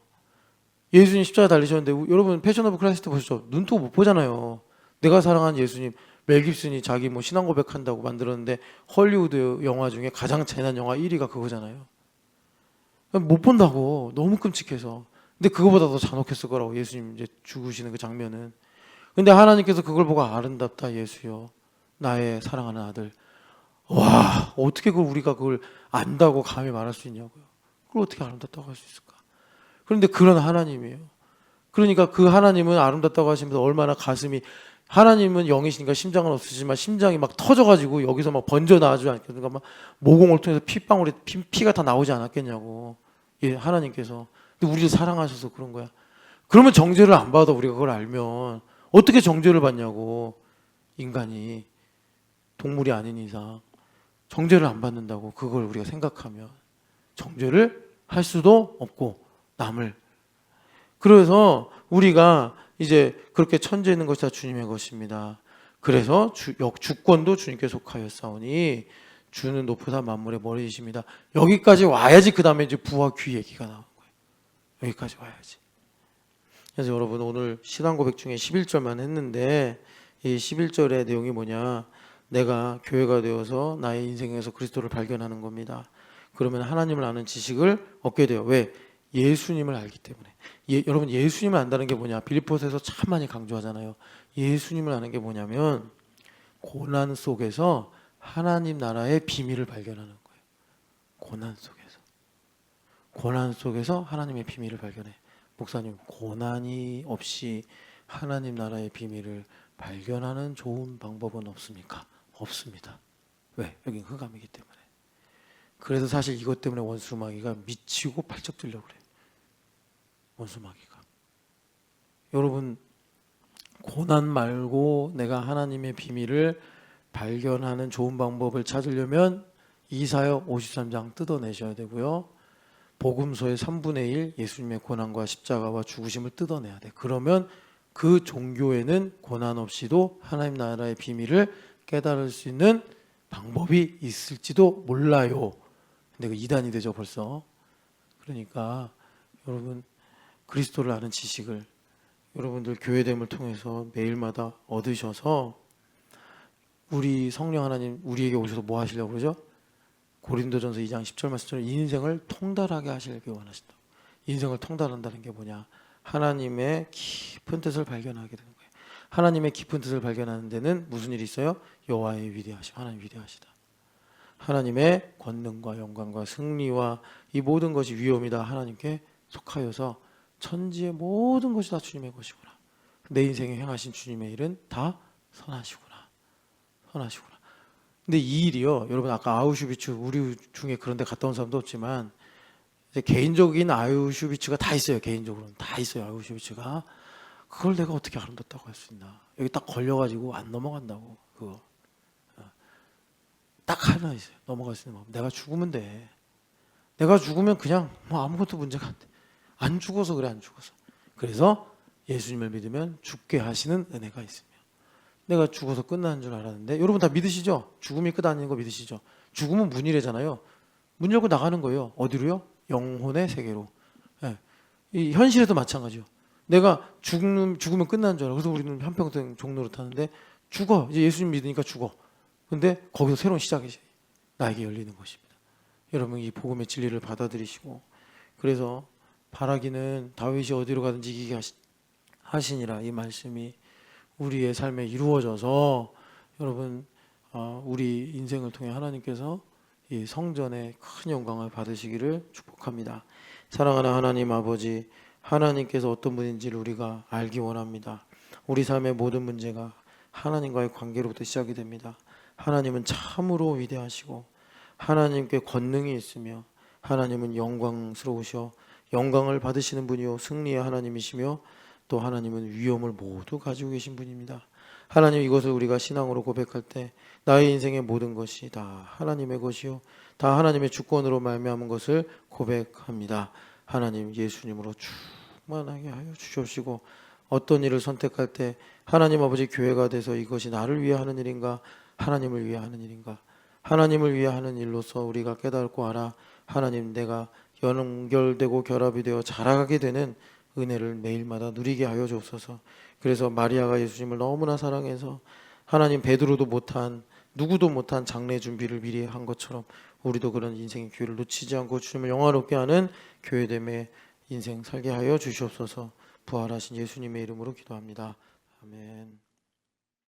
예수님 십자가 달리셨는데 여러분 패션 오브 크라이스트 보셨죠? 눈도 못 보잖아요. 내가 사랑한 예수님 멜 깁슨이 자기 신앙 고백한다고 만들었는데 헐리우드 영화 중에 가장 재난 영화 1위가 그거잖아요. 못 본다고 너무 끔찍해서. 근데 그거보다 더 잔혹했을 거라고 예수님 이제 죽으시는 그 장면은. 근데 하나님께서 그걸 보고 아름답다 예수여 나의 사랑하는 아들. 와 어떻게 우리가 그걸 안다고 감히 말할 수 있냐고요. 그걸 어떻게 아름답다고 할 수 있을까? 그런데 그런 하나님이에요. 그러니까 그 하나님은 아름답다고 하시면서 얼마나 가슴이 하나님은 영이시니까 심장은 없으시지만 심장이 막 터져가지고 여기서 막 번져 나가지 않겠는가 막 모공을 통해서 핏방울이 피가 다 나오지 않았겠냐고 하나님께서. 근데 우리를 사랑하셔서 그런 거야. 그러면 정죄를 안 받아. 우리가 그걸 알면 어떻게 정죄를 받냐고. 인간이 동물이 아닌 이상 정죄를 안 받는다고. 그걸 우리가 생각하면 정죄를 할 수도 없고 남을. 그래서 우리가 이제 그렇게 천지에 있는 것이 다 주님의 것입니다. 그래서 주권도 주님께 속하였사오니 주는 높으사 만물의 머리이십니다. 여기까지 와야지 그 다음에 이제 부와 귀 얘기가 나오는 거예요. 여기까지 와야지. 그래서 여러분 오늘 신앙 고백 중에 11절만 했는데 이 11절의 내용이 뭐냐. 내가 교회가 되어서 나의 인생에서 그리스도를 발견하는 겁니다. 그러면 하나님을 아는 지식을 얻게 돼요. 왜? 예수님을 알기 때문에. 여러분 예수님을 안다는 게 뭐냐. 빌립보서에서 참 많이 강조하잖아요. 예수님을 아는 게 뭐냐면 고난 속에서 하나님 나라의 비밀을 발견하는 거예요. 고난 속에서 하나님의 비밀을 발견해. 목사님 고난이 없이 하나님 나라의 비밀을 발견하는 좋은 방법은 없습니까? 없습니다. 왜? 여긴 흑암이기 때문에. 그래서 사실 이것 때문에 원수마귀가 미치고 팔쩍 뛰려고 그래요. 원수마귀가. 여러분 고난 말고 내가 하나님의 비밀을 발견하는 좋은 방법을 찾으려면 이사야 53장 뜯어내셔야 되고요. 복음서의 3분의 1 예수님의 고난과 십자가와 죽으심을 뜯어내야 돼. 그러면 그 종교에는 고난 없이도 하나님 나라의 비밀을 깨달을 수 있는 방법이 있을지도 몰라요. 근데 그 이단이 되죠 벌써. 그러니까 여러분 그리스도를 아는 지식을 여러분들 교회됨을 통해서 매일마다 얻으셔서 우리 성령 하나님 우리에게 오셔서 뭐 하시려고 그러죠? 고린도전서 2장 10절 말씀처럼 인생을 통달하게 하시길 원하신다. 인생을 통달한다는 게 뭐냐? 하나님의 깊은 뜻을 발견하게 되는 거예요. 하나님의 깊은 뜻을 발견하는 데는 무슨 일이 있어요? 여호와의 위대하심, 하나님 위대하시다. 하나님의 권능과 영광과 승리와 이 모든 것이 위엄이다 하나님께 속하여서 천지의 모든 것이 다 주님의 것이구나. 내 인생에 행하신 주님의 일은 다 선하시구나. 선하시구나. 근데 이 일이요, 여러분 아까 아우슈비츠 우리 중에 그런 데 갔다 온 사람도 없지만 이제 개인적인 아우슈비츠가 다 있어요. 개인적으로는 다 있어요. 아우슈비츠가. 그걸 내가 어떻게 아름답다고 할 수 있나? 여기 딱 걸려가지고 안 넘어간다고. 그거 딱 하나 있어요. 넘어갈 수 있는 방법. 내가 죽으면 돼. 내가 죽으면 그냥 뭐 아무것도 문제가 안 돼. 안 죽어서 그래, 안 죽어서. 그래서 예수님을 믿으면 죽게 하시는 은혜가 있으며, 내가 죽어서 끝나는 줄 알았는데, 여러분 다 믿으시죠? 죽음이 끝 아닌 거 믿으시죠? 죽음은 문이래잖아요. 문 열고 나가는 거예요. 어디로요? 영혼의 세계로. 예. 이 현실에도 마찬가지요. 내가 죽으면 끝나는 줄 알아. 그래서 우리는 한평생 종로로 타는데 죽어. 이제 예수님 믿으니까 죽어. 근데 거기서 새로운 시작이 나에게 열리는 것입니다. 여러분 이 복음의 진리를 받아들이시고, 그래서 바라기는 다윗이 어디로 가든지 이기게 하시니라, 이 말씀이 우리의 삶에 이루어져서 여러분 우리 인생을 통해 하나님께서 이 성전의 큰 영광을 받으시기를 축복합니다. 사랑하는 하나님 아버지, 하나님께서 어떤 분인지를 우리가 알기 원합니다. 우리 삶의 모든 문제가 하나님과의 관계로부터 시작이 됩니다. 하나님은 참으로 위대하시고 하나님께 권능이 있으며 하나님은 영광스러우셔 영광을 받으시는 분이요 승리의 하나님이시며, 또 하나님은 위엄을 모두 가지고 계신 분입니다. 하나님, 이것을 우리가 신앙으로 고백할 때 나의 인생의 모든 것이 다 하나님의 것이요 다 하나님의 주권으로 말미암은 것을 고백합니다. 하나님, 예수님으로 충만하게 하여 주시옵시고, 어떤 일을 선택할 때 하나님 아버지 교회가 돼서 이것이 나를 위해 하는 일인가 하나님을 위해 하는 일인가, 하나님을 위해 하는 일로서 우리가 깨닫고 알아 하나님, 내가 연결되고 결합이 되어 자라가게 되는 은혜를 매일마다 누리게 하여 주옵소서. 그래서 마리아가 예수님을 너무나 사랑해서 하나님 베드로도 못한, 누구도 못한 장례 준비를 미리 한 것처럼 우리도 그런 인생의 기회를 놓치지 않고 주님을 영화롭게 하는 교회됨의 인생 살게 하여 주시옵소서. 부활하신 예수님의 이름으로 기도합니다. 아멘.